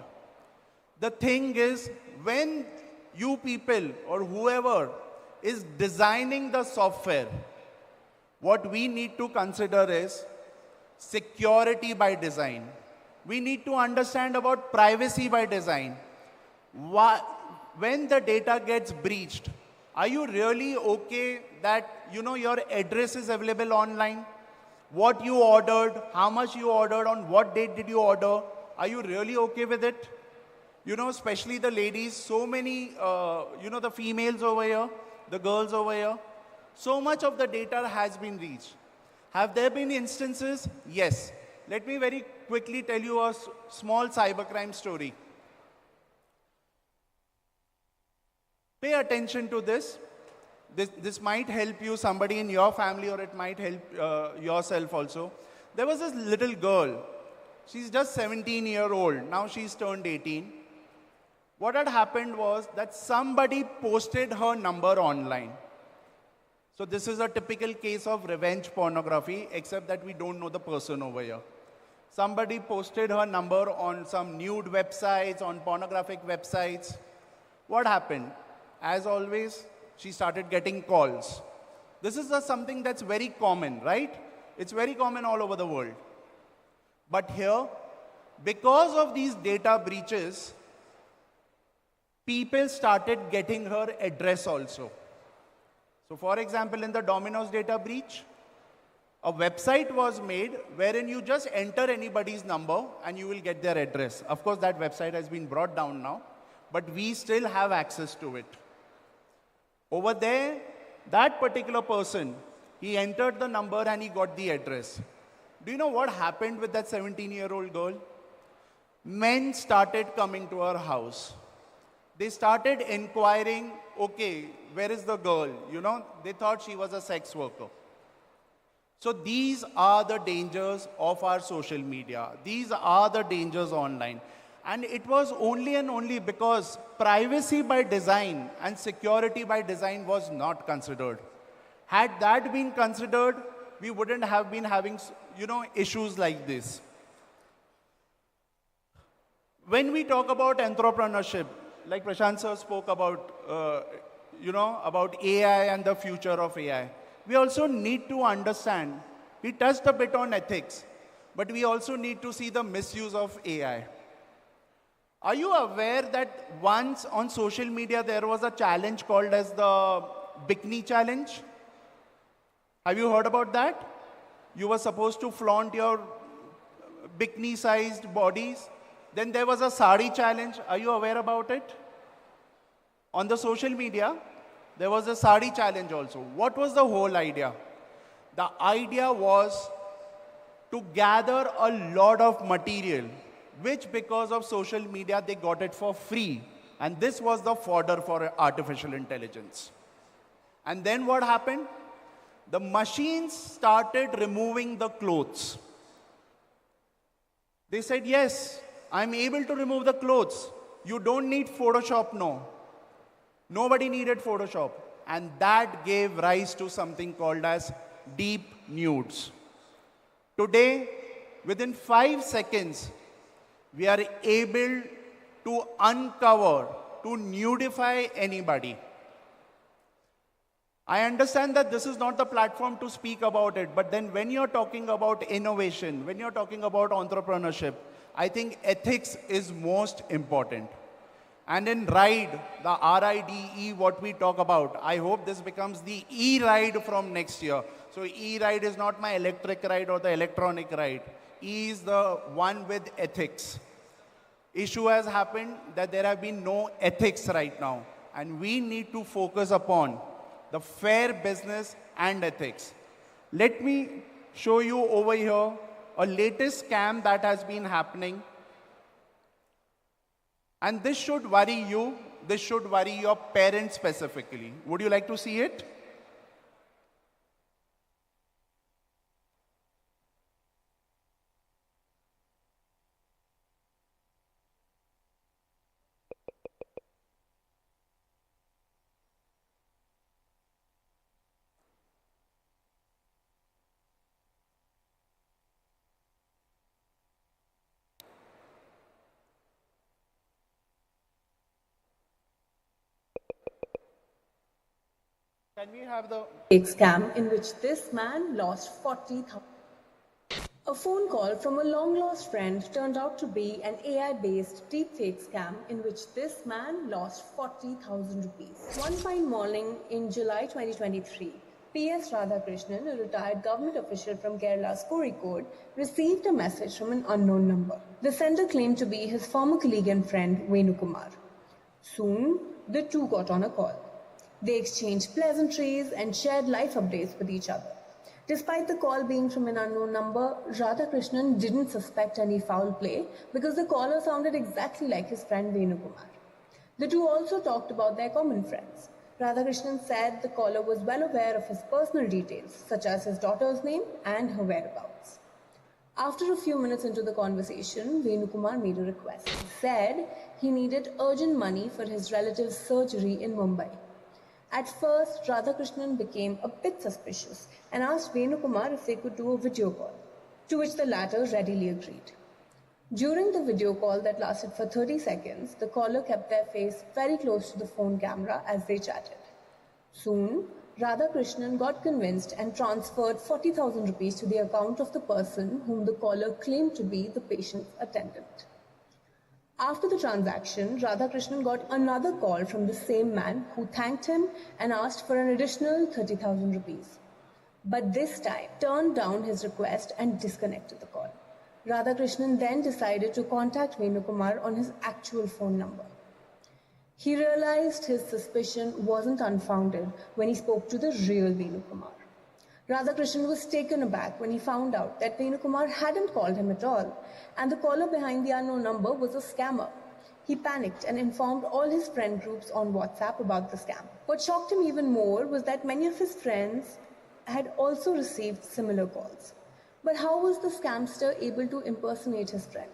The thing is, when you people or whoever is designing the software, what we need to consider is security by design. We need to understand about privacy by design. When the data gets breached, are you really okay that your address is available online? What you ordered, how much you ordered, on what date did you order? Are you really okay with it? Especially the ladies, so many, the females over here, the girls over here, so much of the data has been reached. Have there been instances? Yes. Let me very quickly tell you a small cybercrime story. Pay attention to this. This might help you, somebody in your family, or it might help yourself also. There was this little girl. She's just 17-year-old. Now she's turned 18. What had happened was that somebody posted her number online. So this is a typical case of revenge pornography, except that we don't know the person over here. Somebody posted her number on some nude websites, on pornographic websites. What happened? As always, she started getting calls. This is something that's very common, right? It's very common all over the world. But here, because of these data breaches, people started getting her address also. So for example, in the Domino's data breach, a website was made wherein you just enter anybody's number and you will get their address. Of course, that website has been brought down now, but we still have access to it. Over there, that particular person, he entered the number and he got the address. Do you know what happened with that 17-year-old girl? Men started coming to her house. They started inquiring, okay, where is the girl? They thought she was a sex worker. So these are the dangers of our social media. These are the dangers online. And it was only and only because privacy by design and security by design was not considered. Had that been considered, we wouldn't have been having, issues like this. When we talk about entrepreneurship, like Prashant sir spoke about, about AI and the future of AI, we also need to understand, we touched a bit on ethics, but we also need to see the misuse of AI. Are you aware that once on social media there was a challenge called as the bikini challenge? Have you heard about that? You were supposed to flaunt your bikini-sized bodies. Then there was a sari challenge. Are you aware about it? On the social media, there was a sari challenge also. What was the whole idea? The idea was to gather a lot of material, which because of social media, they got it for free. And this was the fodder for artificial intelligence. And then what happened? The machines started removing the clothes. They said, yes, I'm able to remove the clothes. You don't need Photoshop, no. Nobody needed Photoshop. And that gave rise to something called as deep nudes. Today, within 5 seconds, we are able to uncover, to nudify anybody. I understand that this is not the platform to speak about it, but then when you're talking about innovation, when you're talking about entrepreneurship, I think ethics is most important. And in R.I.D.E, the R.I.D.E, what we talk about, I hope this becomes the E-ride from next year. So E-ride is not my electric ride or the electronic ride. E is the one with ethics. Issue has happened that there have been no ethics right now. And we need to focus upon the fair business and ethics. Let me show you over here a latest scam that has been happening. And this should worry you. This should worry your parents specifically. Would you like to see it? Can we have the fake scam in which this man lost 40,000. A phone call from a long-lost friend turned out to be an AI-based deepfake scam in which this man lost 40,000 rupees. One fine morning in July 2023, P.S. Radhakrishnan, a retired government official from Kerala's Kozhikode, received a message from an unknown number. The sender claimed to be his former colleague and friend Venukumar. Soon, the two got on a call. They exchanged pleasantries and shared life updates with each other. Despite the call being from an unknown number, Radhakrishnan didn't suspect any foul play because the caller sounded exactly like his friend Venukumar. The two also talked about their common friends. Radhakrishnan said the caller was well aware of his personal details, such as his daughter's name and her whereabouts. After a few minutes into the conversation, Venukumar made a request. He said he needed urgent money for his relative's surgery in Mumbai. At first, Radhakrishnan became a bit suspicious and asked Venukumar if they could do a video call, to which the latter readily agreed. During the video call that lasted for 30 seconds, the caller kept their face very close to the phone camera as they chatted. Soon, Radhakrishnan got convinced and transferred 40,000 rupees to the account of the person whom the caller claimed to be the patient's attendant. After the transaction, Radhakrishnan got another call from the same man who thanked him and asked for an additional 30,000 rupees. But this time, turned down his request and disconnected the call. Radhakrishnan then decided to contact Venukumar on his actual phone number. He realized his suspicion wasn't unfounded when he spoke to the real Venukumar. Radhakrishnan was taken aback when he found out that Venukumar hadn't called him at all, and the caller behind the unknown number was a scammer. He panicked and informed all his friend groups on WhatsApp about the scam. What shocked him even more was that many of his friends had also received similar calls. But how was the scamster able to impersonate his friend?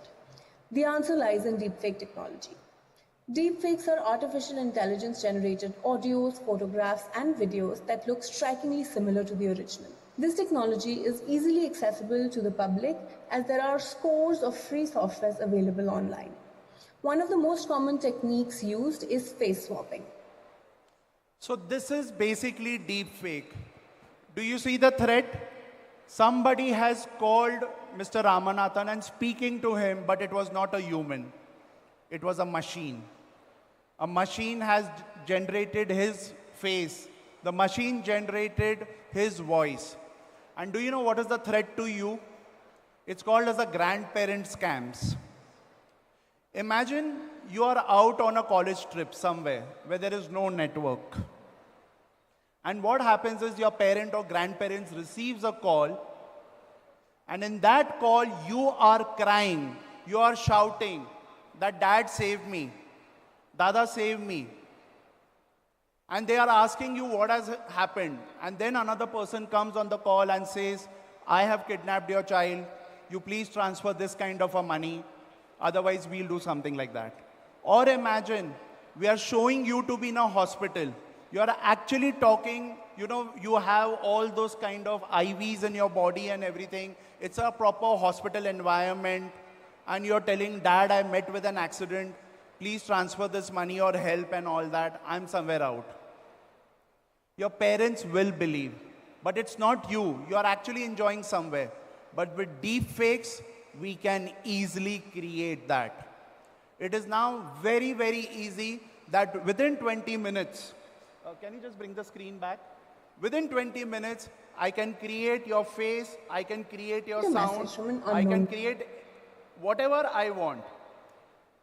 The answer lies in deepfake technology. Deepfakes are artificial intelligence-generated audios, photographs, and videos that look strikingly similar to the original. This technology is easily accessible to the public as there are scores of free softwares available online. One of the most common techniques used is face swapping. So this is basically deepfake. Do you see the threat? Somebody has called Mr. Ramanathan and speaking to him, but it was not a human. It was a machine. A machine has generated his face. The machine generated his voice. And do you know what is the threat to you? It's called as a grandparent scams. Imagine you are out on a college trip somewhere where there is no network. And what happens is your parent or grandparents receives a call, and in that call you are crying, you are shouting that dad saved me, dada saved me. And they are asking you what has happened. And then another person comes on the call and says, I have kidnapped your child, you please transfer this kind of a money, otherwise we'll do something like that. Or imagine we are showing you to be in a hospital. You are actually talking, you have all those kind of IVs in your body and everything. It's a proper hospital environment. And you're telling, Dad, I met with an accident. Please transfer this money or help and all that. I'm somewhere out. Your parents will believe. But it's not you. You are actually enjoying somewhere. But with deep fakes, we can easily create that. It is now very, very easy that within 20 minutes, can you just bring the screen back? Within 20 minutes, I can create your face, I can create your sound, I can create whatever I want.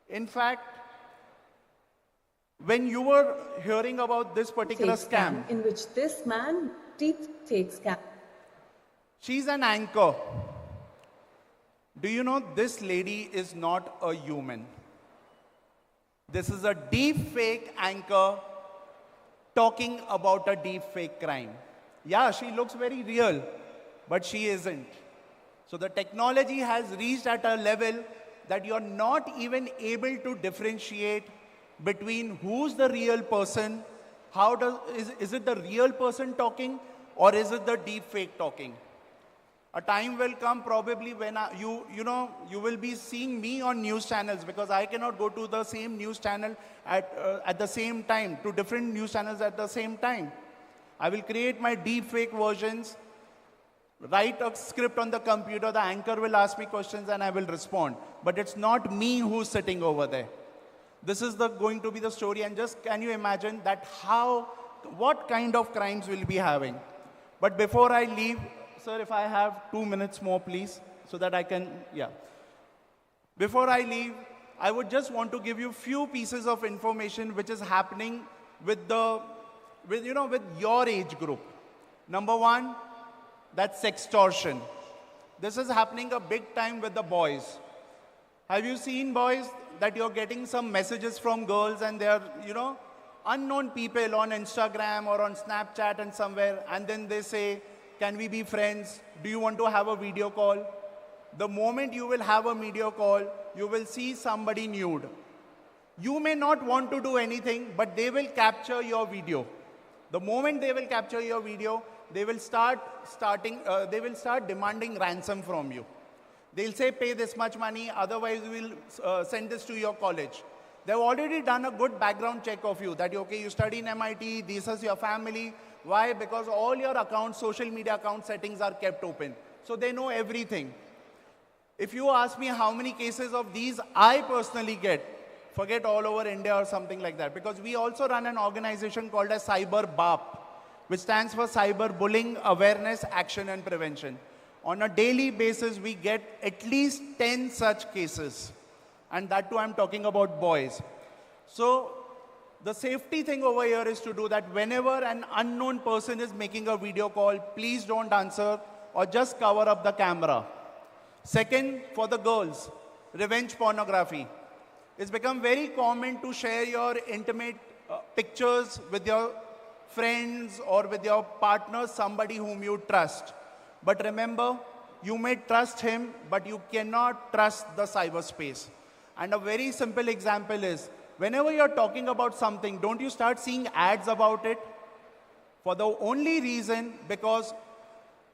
In fact, when you were hearing about this particular scam, in which this man deep fake scam. She's an anchor. Do you know this lady is not a human? This is a deep fake anchor talking about a deep fake crime. Yeah, she looks very real, but she isn't. So the technology has reached at a level that you're not even able to differentiate between who's the real person, is it the real person talking, or is it the deep fake talking? A time will come probably when you will be seeing me on news channels, because I cannot go to the same news channel at the same time, to different news channels at the same time. I will create my deep fake versions, write a script on the computer, the anchor will ask me questions and I will respond. But it's not me who's sitting over there. This is going to be the story, and just can you imagine that what kind of crimes we'll be having. But before I leave, sir, if I have 2 minutes more, please, so that I can, yeah. Before I leave, I would just want to give you few pieces of information which is happening with your age group. Number one, that's sextortion. This is happening a big time with the boys. Have you seen, boys, that you're getting some messages from girls and they're, unknown people on Instagram or on Snapchat and somewhere, and then they say, can we be friends? Do you want to have a video call? The moment you will have a video call, you will see somebody nude. You may not want to do anything, but they will capture your video. The moment they will capture your video, they will start demanding ransom from you. They'll say, pay this much money, otherwise we'll send this to your college. They've already done a good background check of you, that you study in MIT, this is your family. Why? Because all your accounts, social media account settings are kept open. So they know everything. If you ask me how many cases of these I personally get, forget all over India or something like that, because we also run an organization called as Cyber BAP, which stands for Cyber Bullying Awareness, Action and Prevention. On a daily basis, we get at least 10 such cases. And that too, I'm talking about boys. So the safety thing over here is to do that whenever an unknown person is making a video call, please don't answer or just cover up the camera. Second, for the girls, revenge pornography. It's become very common to share your intimate pictures with your friends or with your partner, somebody whom you trust. But remember, you may trust him, but you cannot trust the cyberspace. And a very simple example is, whenever you're talking about something, don't you start seeing ads about it? For the only reason, because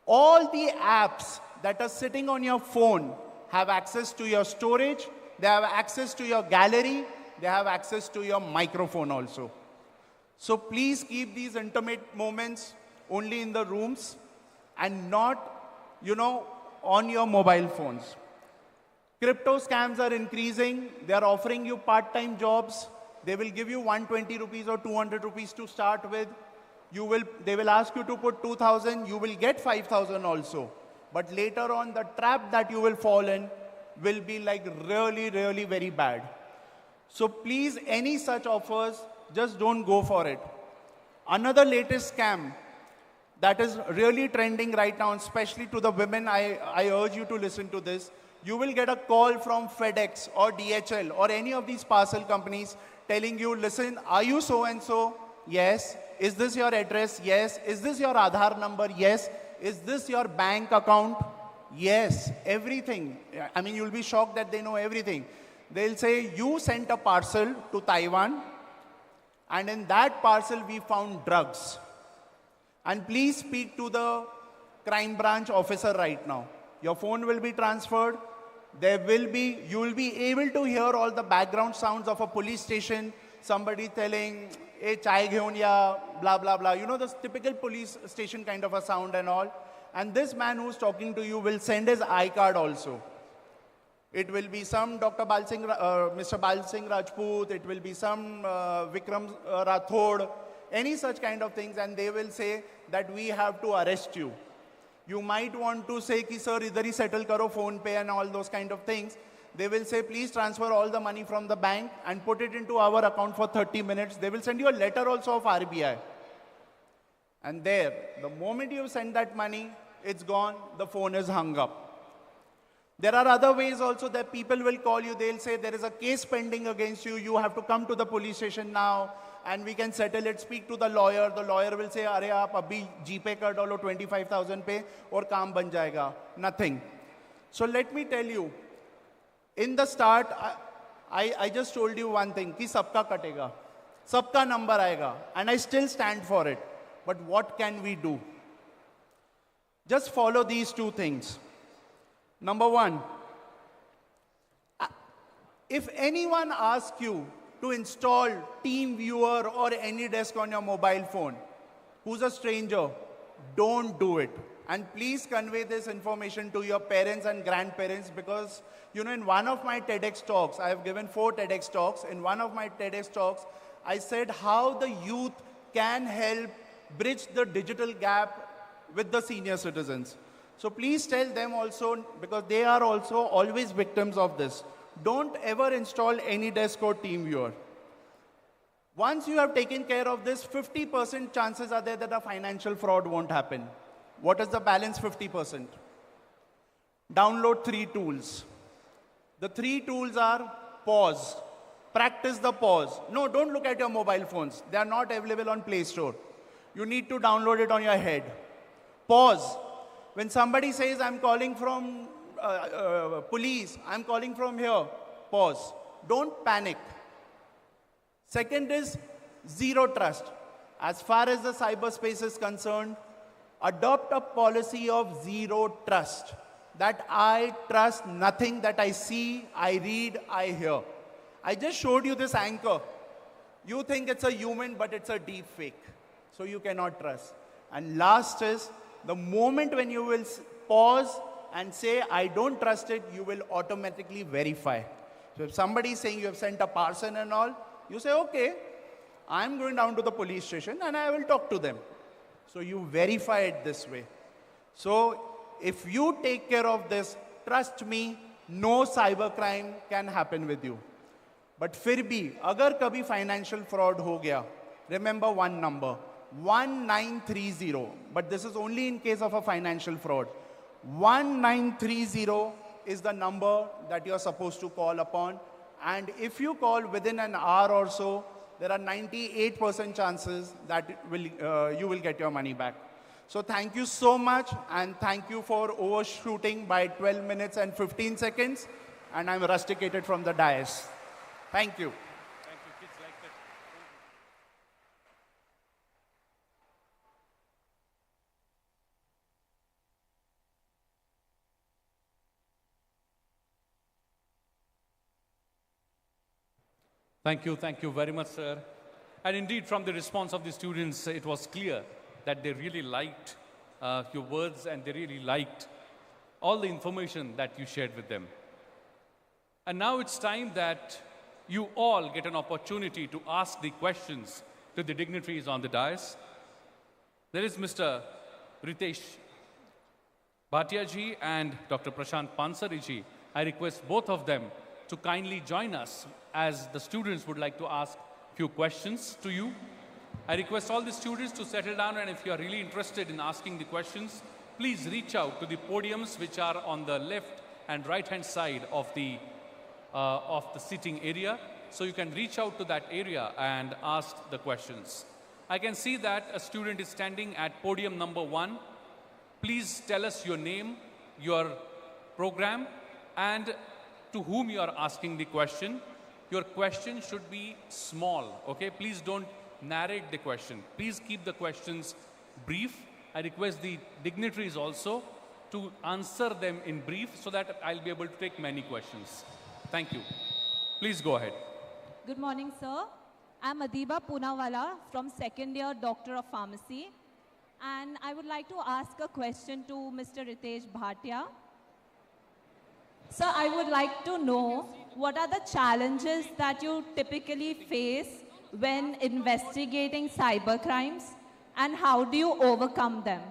all the apps that are sitting on your phone have access to your storage, they have access to your gallery, they have access to your microphone also. So please keep these intimate moments only in the rooms and not, on your mobile phones. Crypto scams are increasing. They are offering you part-time jobs. They will give you 120 rupees or 200 rupees to start with. They will ask you to put 2,000. You will get 5,000 also. But later on, the trap that you will fall in will be like really, really very bad. So please, any such offers, just don't go for it. Another latest scam that is really trending right now, especially to the women, I urge you to listen to this. You will get a call from FedEx or DHL or any of these parcel companies telling you, listen, are you so-and-so? Yes. Is this your address? Yes. Is this your Aadhaar number? Yes. Is this your bank account? Yes. Everything. I mean, you'll be shocked that they know everything. They'll say, you sent a parcel to Taiwan, and in that parcel we found drugs. And please speak to the crime branch officer right now. Your phone will be transferred. You will be able to hear all the background sounds of a police station, somebody telling, hey, chai gheun ya, blah, blah, blah. You know, the typical police station kind of a sound and all. And this man who's talking to you will send his iCard also. It will be some Mr. Bal Singh Rajput, it will be some Vikram Rathod, any such kind of things, and they will say that we have to arrest you. You might want to say, ki, sir, idhar hi settle karo, phone pay and all those kind of things. They will say, please transfer all the money from the bank and put it into our account for 30 minutes. They will send you a letter also of RBI. And there, the moment you send that money, it's gone, the phone is hung up. There are other ways also that people will call you. They'll say, there is a case pending against you. You have to come to the police station now and we can settle it. Speak to the lawyer. The lawyer will say, "Arey aap abhi GPay kar dalo 25,000 pe aur kaam ban jayega." Nothing. So let me tell you, in the start, I just told you one thing, ki sabka katega, sabka number aayega, and I still stand for it. But what can we do? Just follow these two things. Number one, if anyone asks you to install TeamViewer or AnyDesk on your mobile phone, who's a stranger, don't do it. And please convey this information to your parents and grandparents, because, you know, in one of my TEDx talks, I have given 4 TEDx talks. In one of my TEDx talks, I said how the youth can help bridge the digital gap with the senior citizens. So please tell them also, because they are also always victims of this. Don't ever install AnyDesk or TeamViewer. Once you have taken care of this, 50% chances are there that a financial fraud won't happen. What is the balance 50%? Download 3 tools. The 3 tools are pause. Practice the pause. No, don't look at your mobile phones. They are not available on Play Store. You need to download it on your head. Pause. When somebody says, I'm calling from police, I'm calling from here, pause. Don't panic. Second is zero trust. As far as the cyberspace is concerned, adopt a policy of zero trust. That I trust nothing that I see, I read, I hear. I just showed you this anchor. You think it's a human, but it's a deep fake. So you cannot trust. And last is, the moment when you will pause and say, I don't trust it, you will automatically verify. So if somebody is saying you have sent a parcel and all, you say, okay, I'm going down to the police station and I will talk to them. So you verify it this way. So if you take care of this, trust me, no cybercrime can happen with you. But फिर भी, अगर कभी financial fraud हो गया, remember one number. 1930, but this is only in case of a financial fraud. 1930 is the number that you're supposed to call upon. And if you call within an hour or so, there are 98% chances that you will get your money back. So thank you so much, and thank you for overshooting by 12 minutes and 15 seconds. And I'm rusticated from the dais. Thank you. Thank you. Kids like that. Thank you very much, sir. And indeed, from the response of the students, it was clear that they really liked your words and they really liked all the information that you shared with them. And now it's time that you all get an opportunity to ask the questions to the dignitaries on the dais. There is Mr. Ritesh Bhatia ji and Dr. Prashant Pansari ji. I request both of them to kindly join us, as the students would like to ask a few questions to you. I request all the students to settle down, and if you are really interested in asking the questions, please reach out to the podiums which are on the left and right-hand side of the sitting area. So you can reach out to that area and ask the questions. I can see that a student is standing at podium number 1. Please tell us your name, your program, and to whom you are asking the question. Your question should be small, okay? Please don't narrate the question. Please keep the questions brief. I request the dignitaries also to answer them in brief so that I'll be able to take many questions. Thank you. Please go ahead. Good morning, sir. I'm Adiba Poonawala from second year Doctor of Pharmacy. And I would like to ask a question to Mr. Ritesh Bhatia. Sir, I would like to know what are the challenges that you typically face when investigating cyber crimes and how do you overcome them?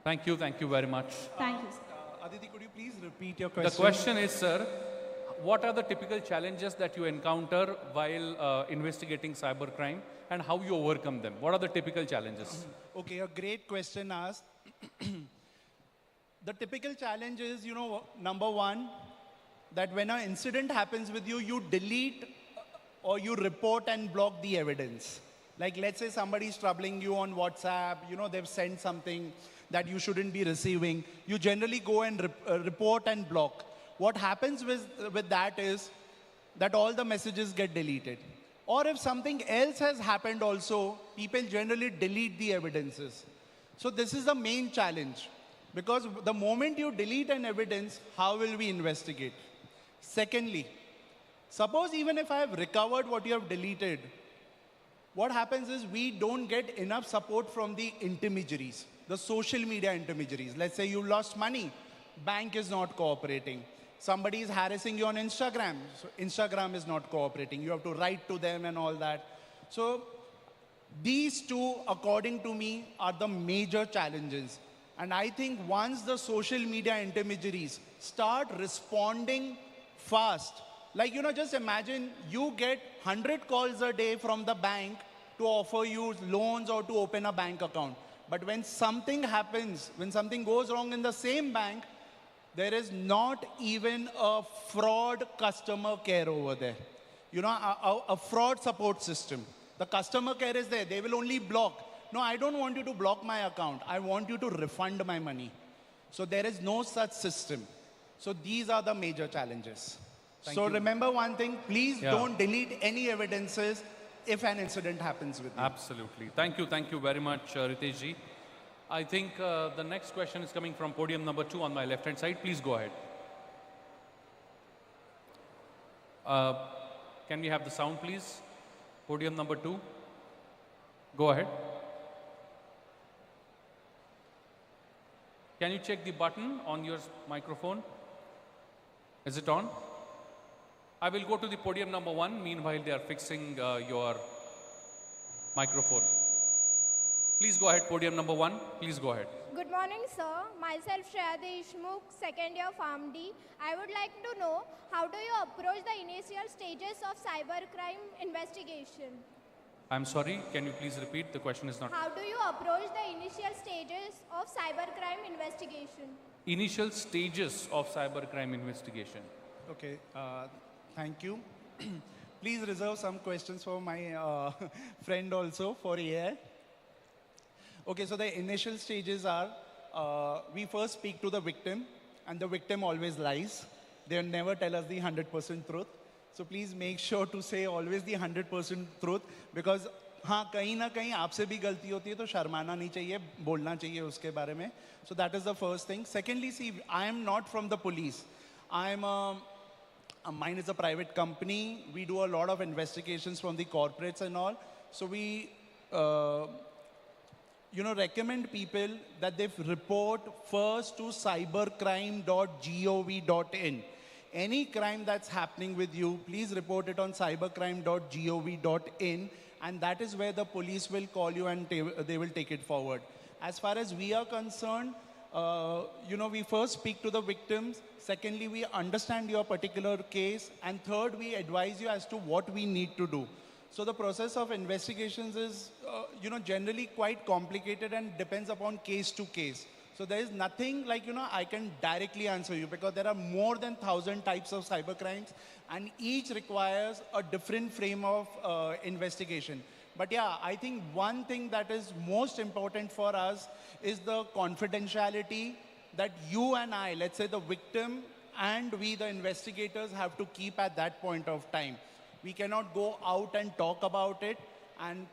Thank you very much. Thank you, sir. Aditi, could you please repeat your question? The question is, sir, what are the typical challenges that you encounter while investigating cybercrime and how you overcome them? What are the typical challenges? Okay, a great question asked. The typical challenge is, number one, that when an incident happens with you, you delete or you report and block the evidence. Like, let's say somebody's troubling you on WhatsApp, they've sent something that you shouldn't be receiving. You generally go and report and block. What happens with that is that all the messages get deleted. Or if something else has happened also, people generally delete the evidences. So this is the main challenge. Because the moment you delete an evidence, how will we investigate? Secondly, suppose even if I have recovered what you have deleted, what happens is we don't get enough support from the intermediaries, the social media intermediaries. Let's say you lost money, bank is not cooperating. Somebody is harassing you on Instagram, so Instagram is not cooperating. You have to write to them and all that. So these two, according to me, are the major challenges. And I think once the social media intermediaries start responding fast, like, just imagine you get 100 calls a day from the bank to offer you loans or to open a bank account. But when something happens, when something goes wrong in the same bank, there is not even a fraud customer care over there. A fraud support system. The customer care is there. They will only block. No, I don't want you to block my account. I want you to refund my money. So there is no such system. So these are the major challenges. So remember one thing, please don't delete any evidences if an incident happens with you. Absolutely. Thank you very much, Riteshji. I think the next question is coming from podium number 2 on my left-hand side. Please go ahead. Can we have the sound, please? Podium number 2. Go ahead. Can you check the button on your microphone? Is it on? I will go to the podium number 1. Meanwhile, they are fixing your microphone. Please go ahead, podium number 1. Please go ahead. Good morning, sir. Myself, R.I.D.E, second year Farm D. I would like to know, how do you approach the initial stages of cybercrime investigation? I'm sorry, can you please repeat? The question is not... How do you approach the initial stages of cybercrime investigation? Initial stages of cybercrime investigation. Okay, thank you. Please reserve some questions for my friend also for AI. Okay, so the initial stages are, we first speak to the victim, and the victim always lies. They never tell us the 100% truth. So please make sure to say always the 100% truth, because हाँ कहीं ना कहीं आपसे भी गलती होती है तो शर्माना नहीं चाहिए, बोलना चाहिए उसके बारे में. So that is the first thing. Secondly, see, I am not from the police. Mine is a private company. We do a lot of investigations from the corporates and all. So we, recommend people that they report first to cybercrime.gov.in. Any crime that's happening with you, please report it on cybercrime.gov.in, and that is where the police will call you and they will take it forward. As far as we are concerned, we first speak to the victims. Secondly, we understand your particular case. And third, we advise you as to what we need to do. So the process of investigations is, generally quite complicated and depends upon case to case. So there is nothing like, I can directly answer you, because there are more than 1,000 types of cybercrimes and each requires a different frame of investigation. But yeah, I think one thing that is most important for us is the confidentiality that you and I, let's say the victim and we, the investigators, have to keep at that point of time. We cannot go out and talk about it, and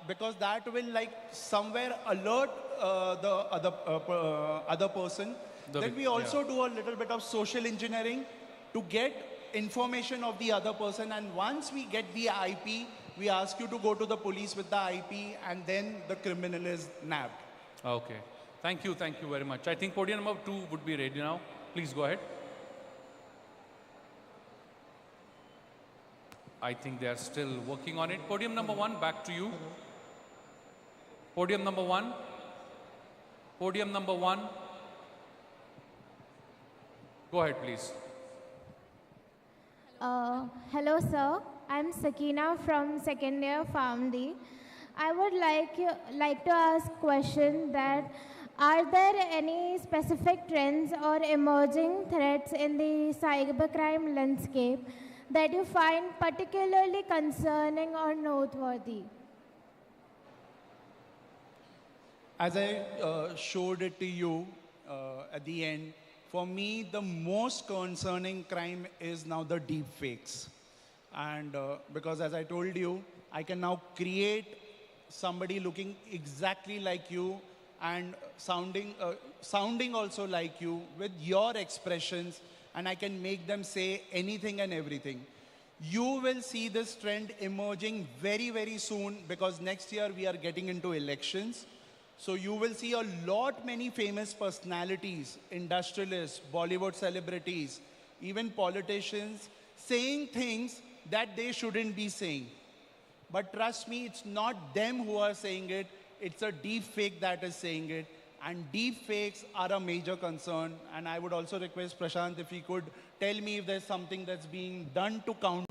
because that will like somewhere alert the other person. Then we also do a little bit of social engineering to get information of the other person, and once we get the IP, we ask you to go to the police with the IP, and then the criminal is nabbed. Okay. Thank you very much. I think podium number 2 would be ready now. Please go ahead. I think they are still working on it. Podium number 1, back to you. Podium number 1. Podium number 1. Go ahead, please. Hello, sir. I'm Sakina from second year PharmD. I would like to ask question that are there any specific trends or emerging threats in the cybercrime landscape that you find particularly concerning or noteworthy? As I showed it to you at the end, for me, the most concerning crime is now the deep fakes. And because as I told you, I can now create somebody looking exactly like you and sounding also like you with your expressions, and I can make them say anything and everything. You will see this trend emerging very, very soon because next year we are getting into elections. So you will see a lot many famous personalities, industrialists, Bollywood celebrities, even politicians saying things that they shouldn't be saying. But trust me, it's not them who are saying it, it's a deep fake that is saying it. And deep fakes are a major concern. And I would also request Prashant if he could tell me if there's something that's being done to counter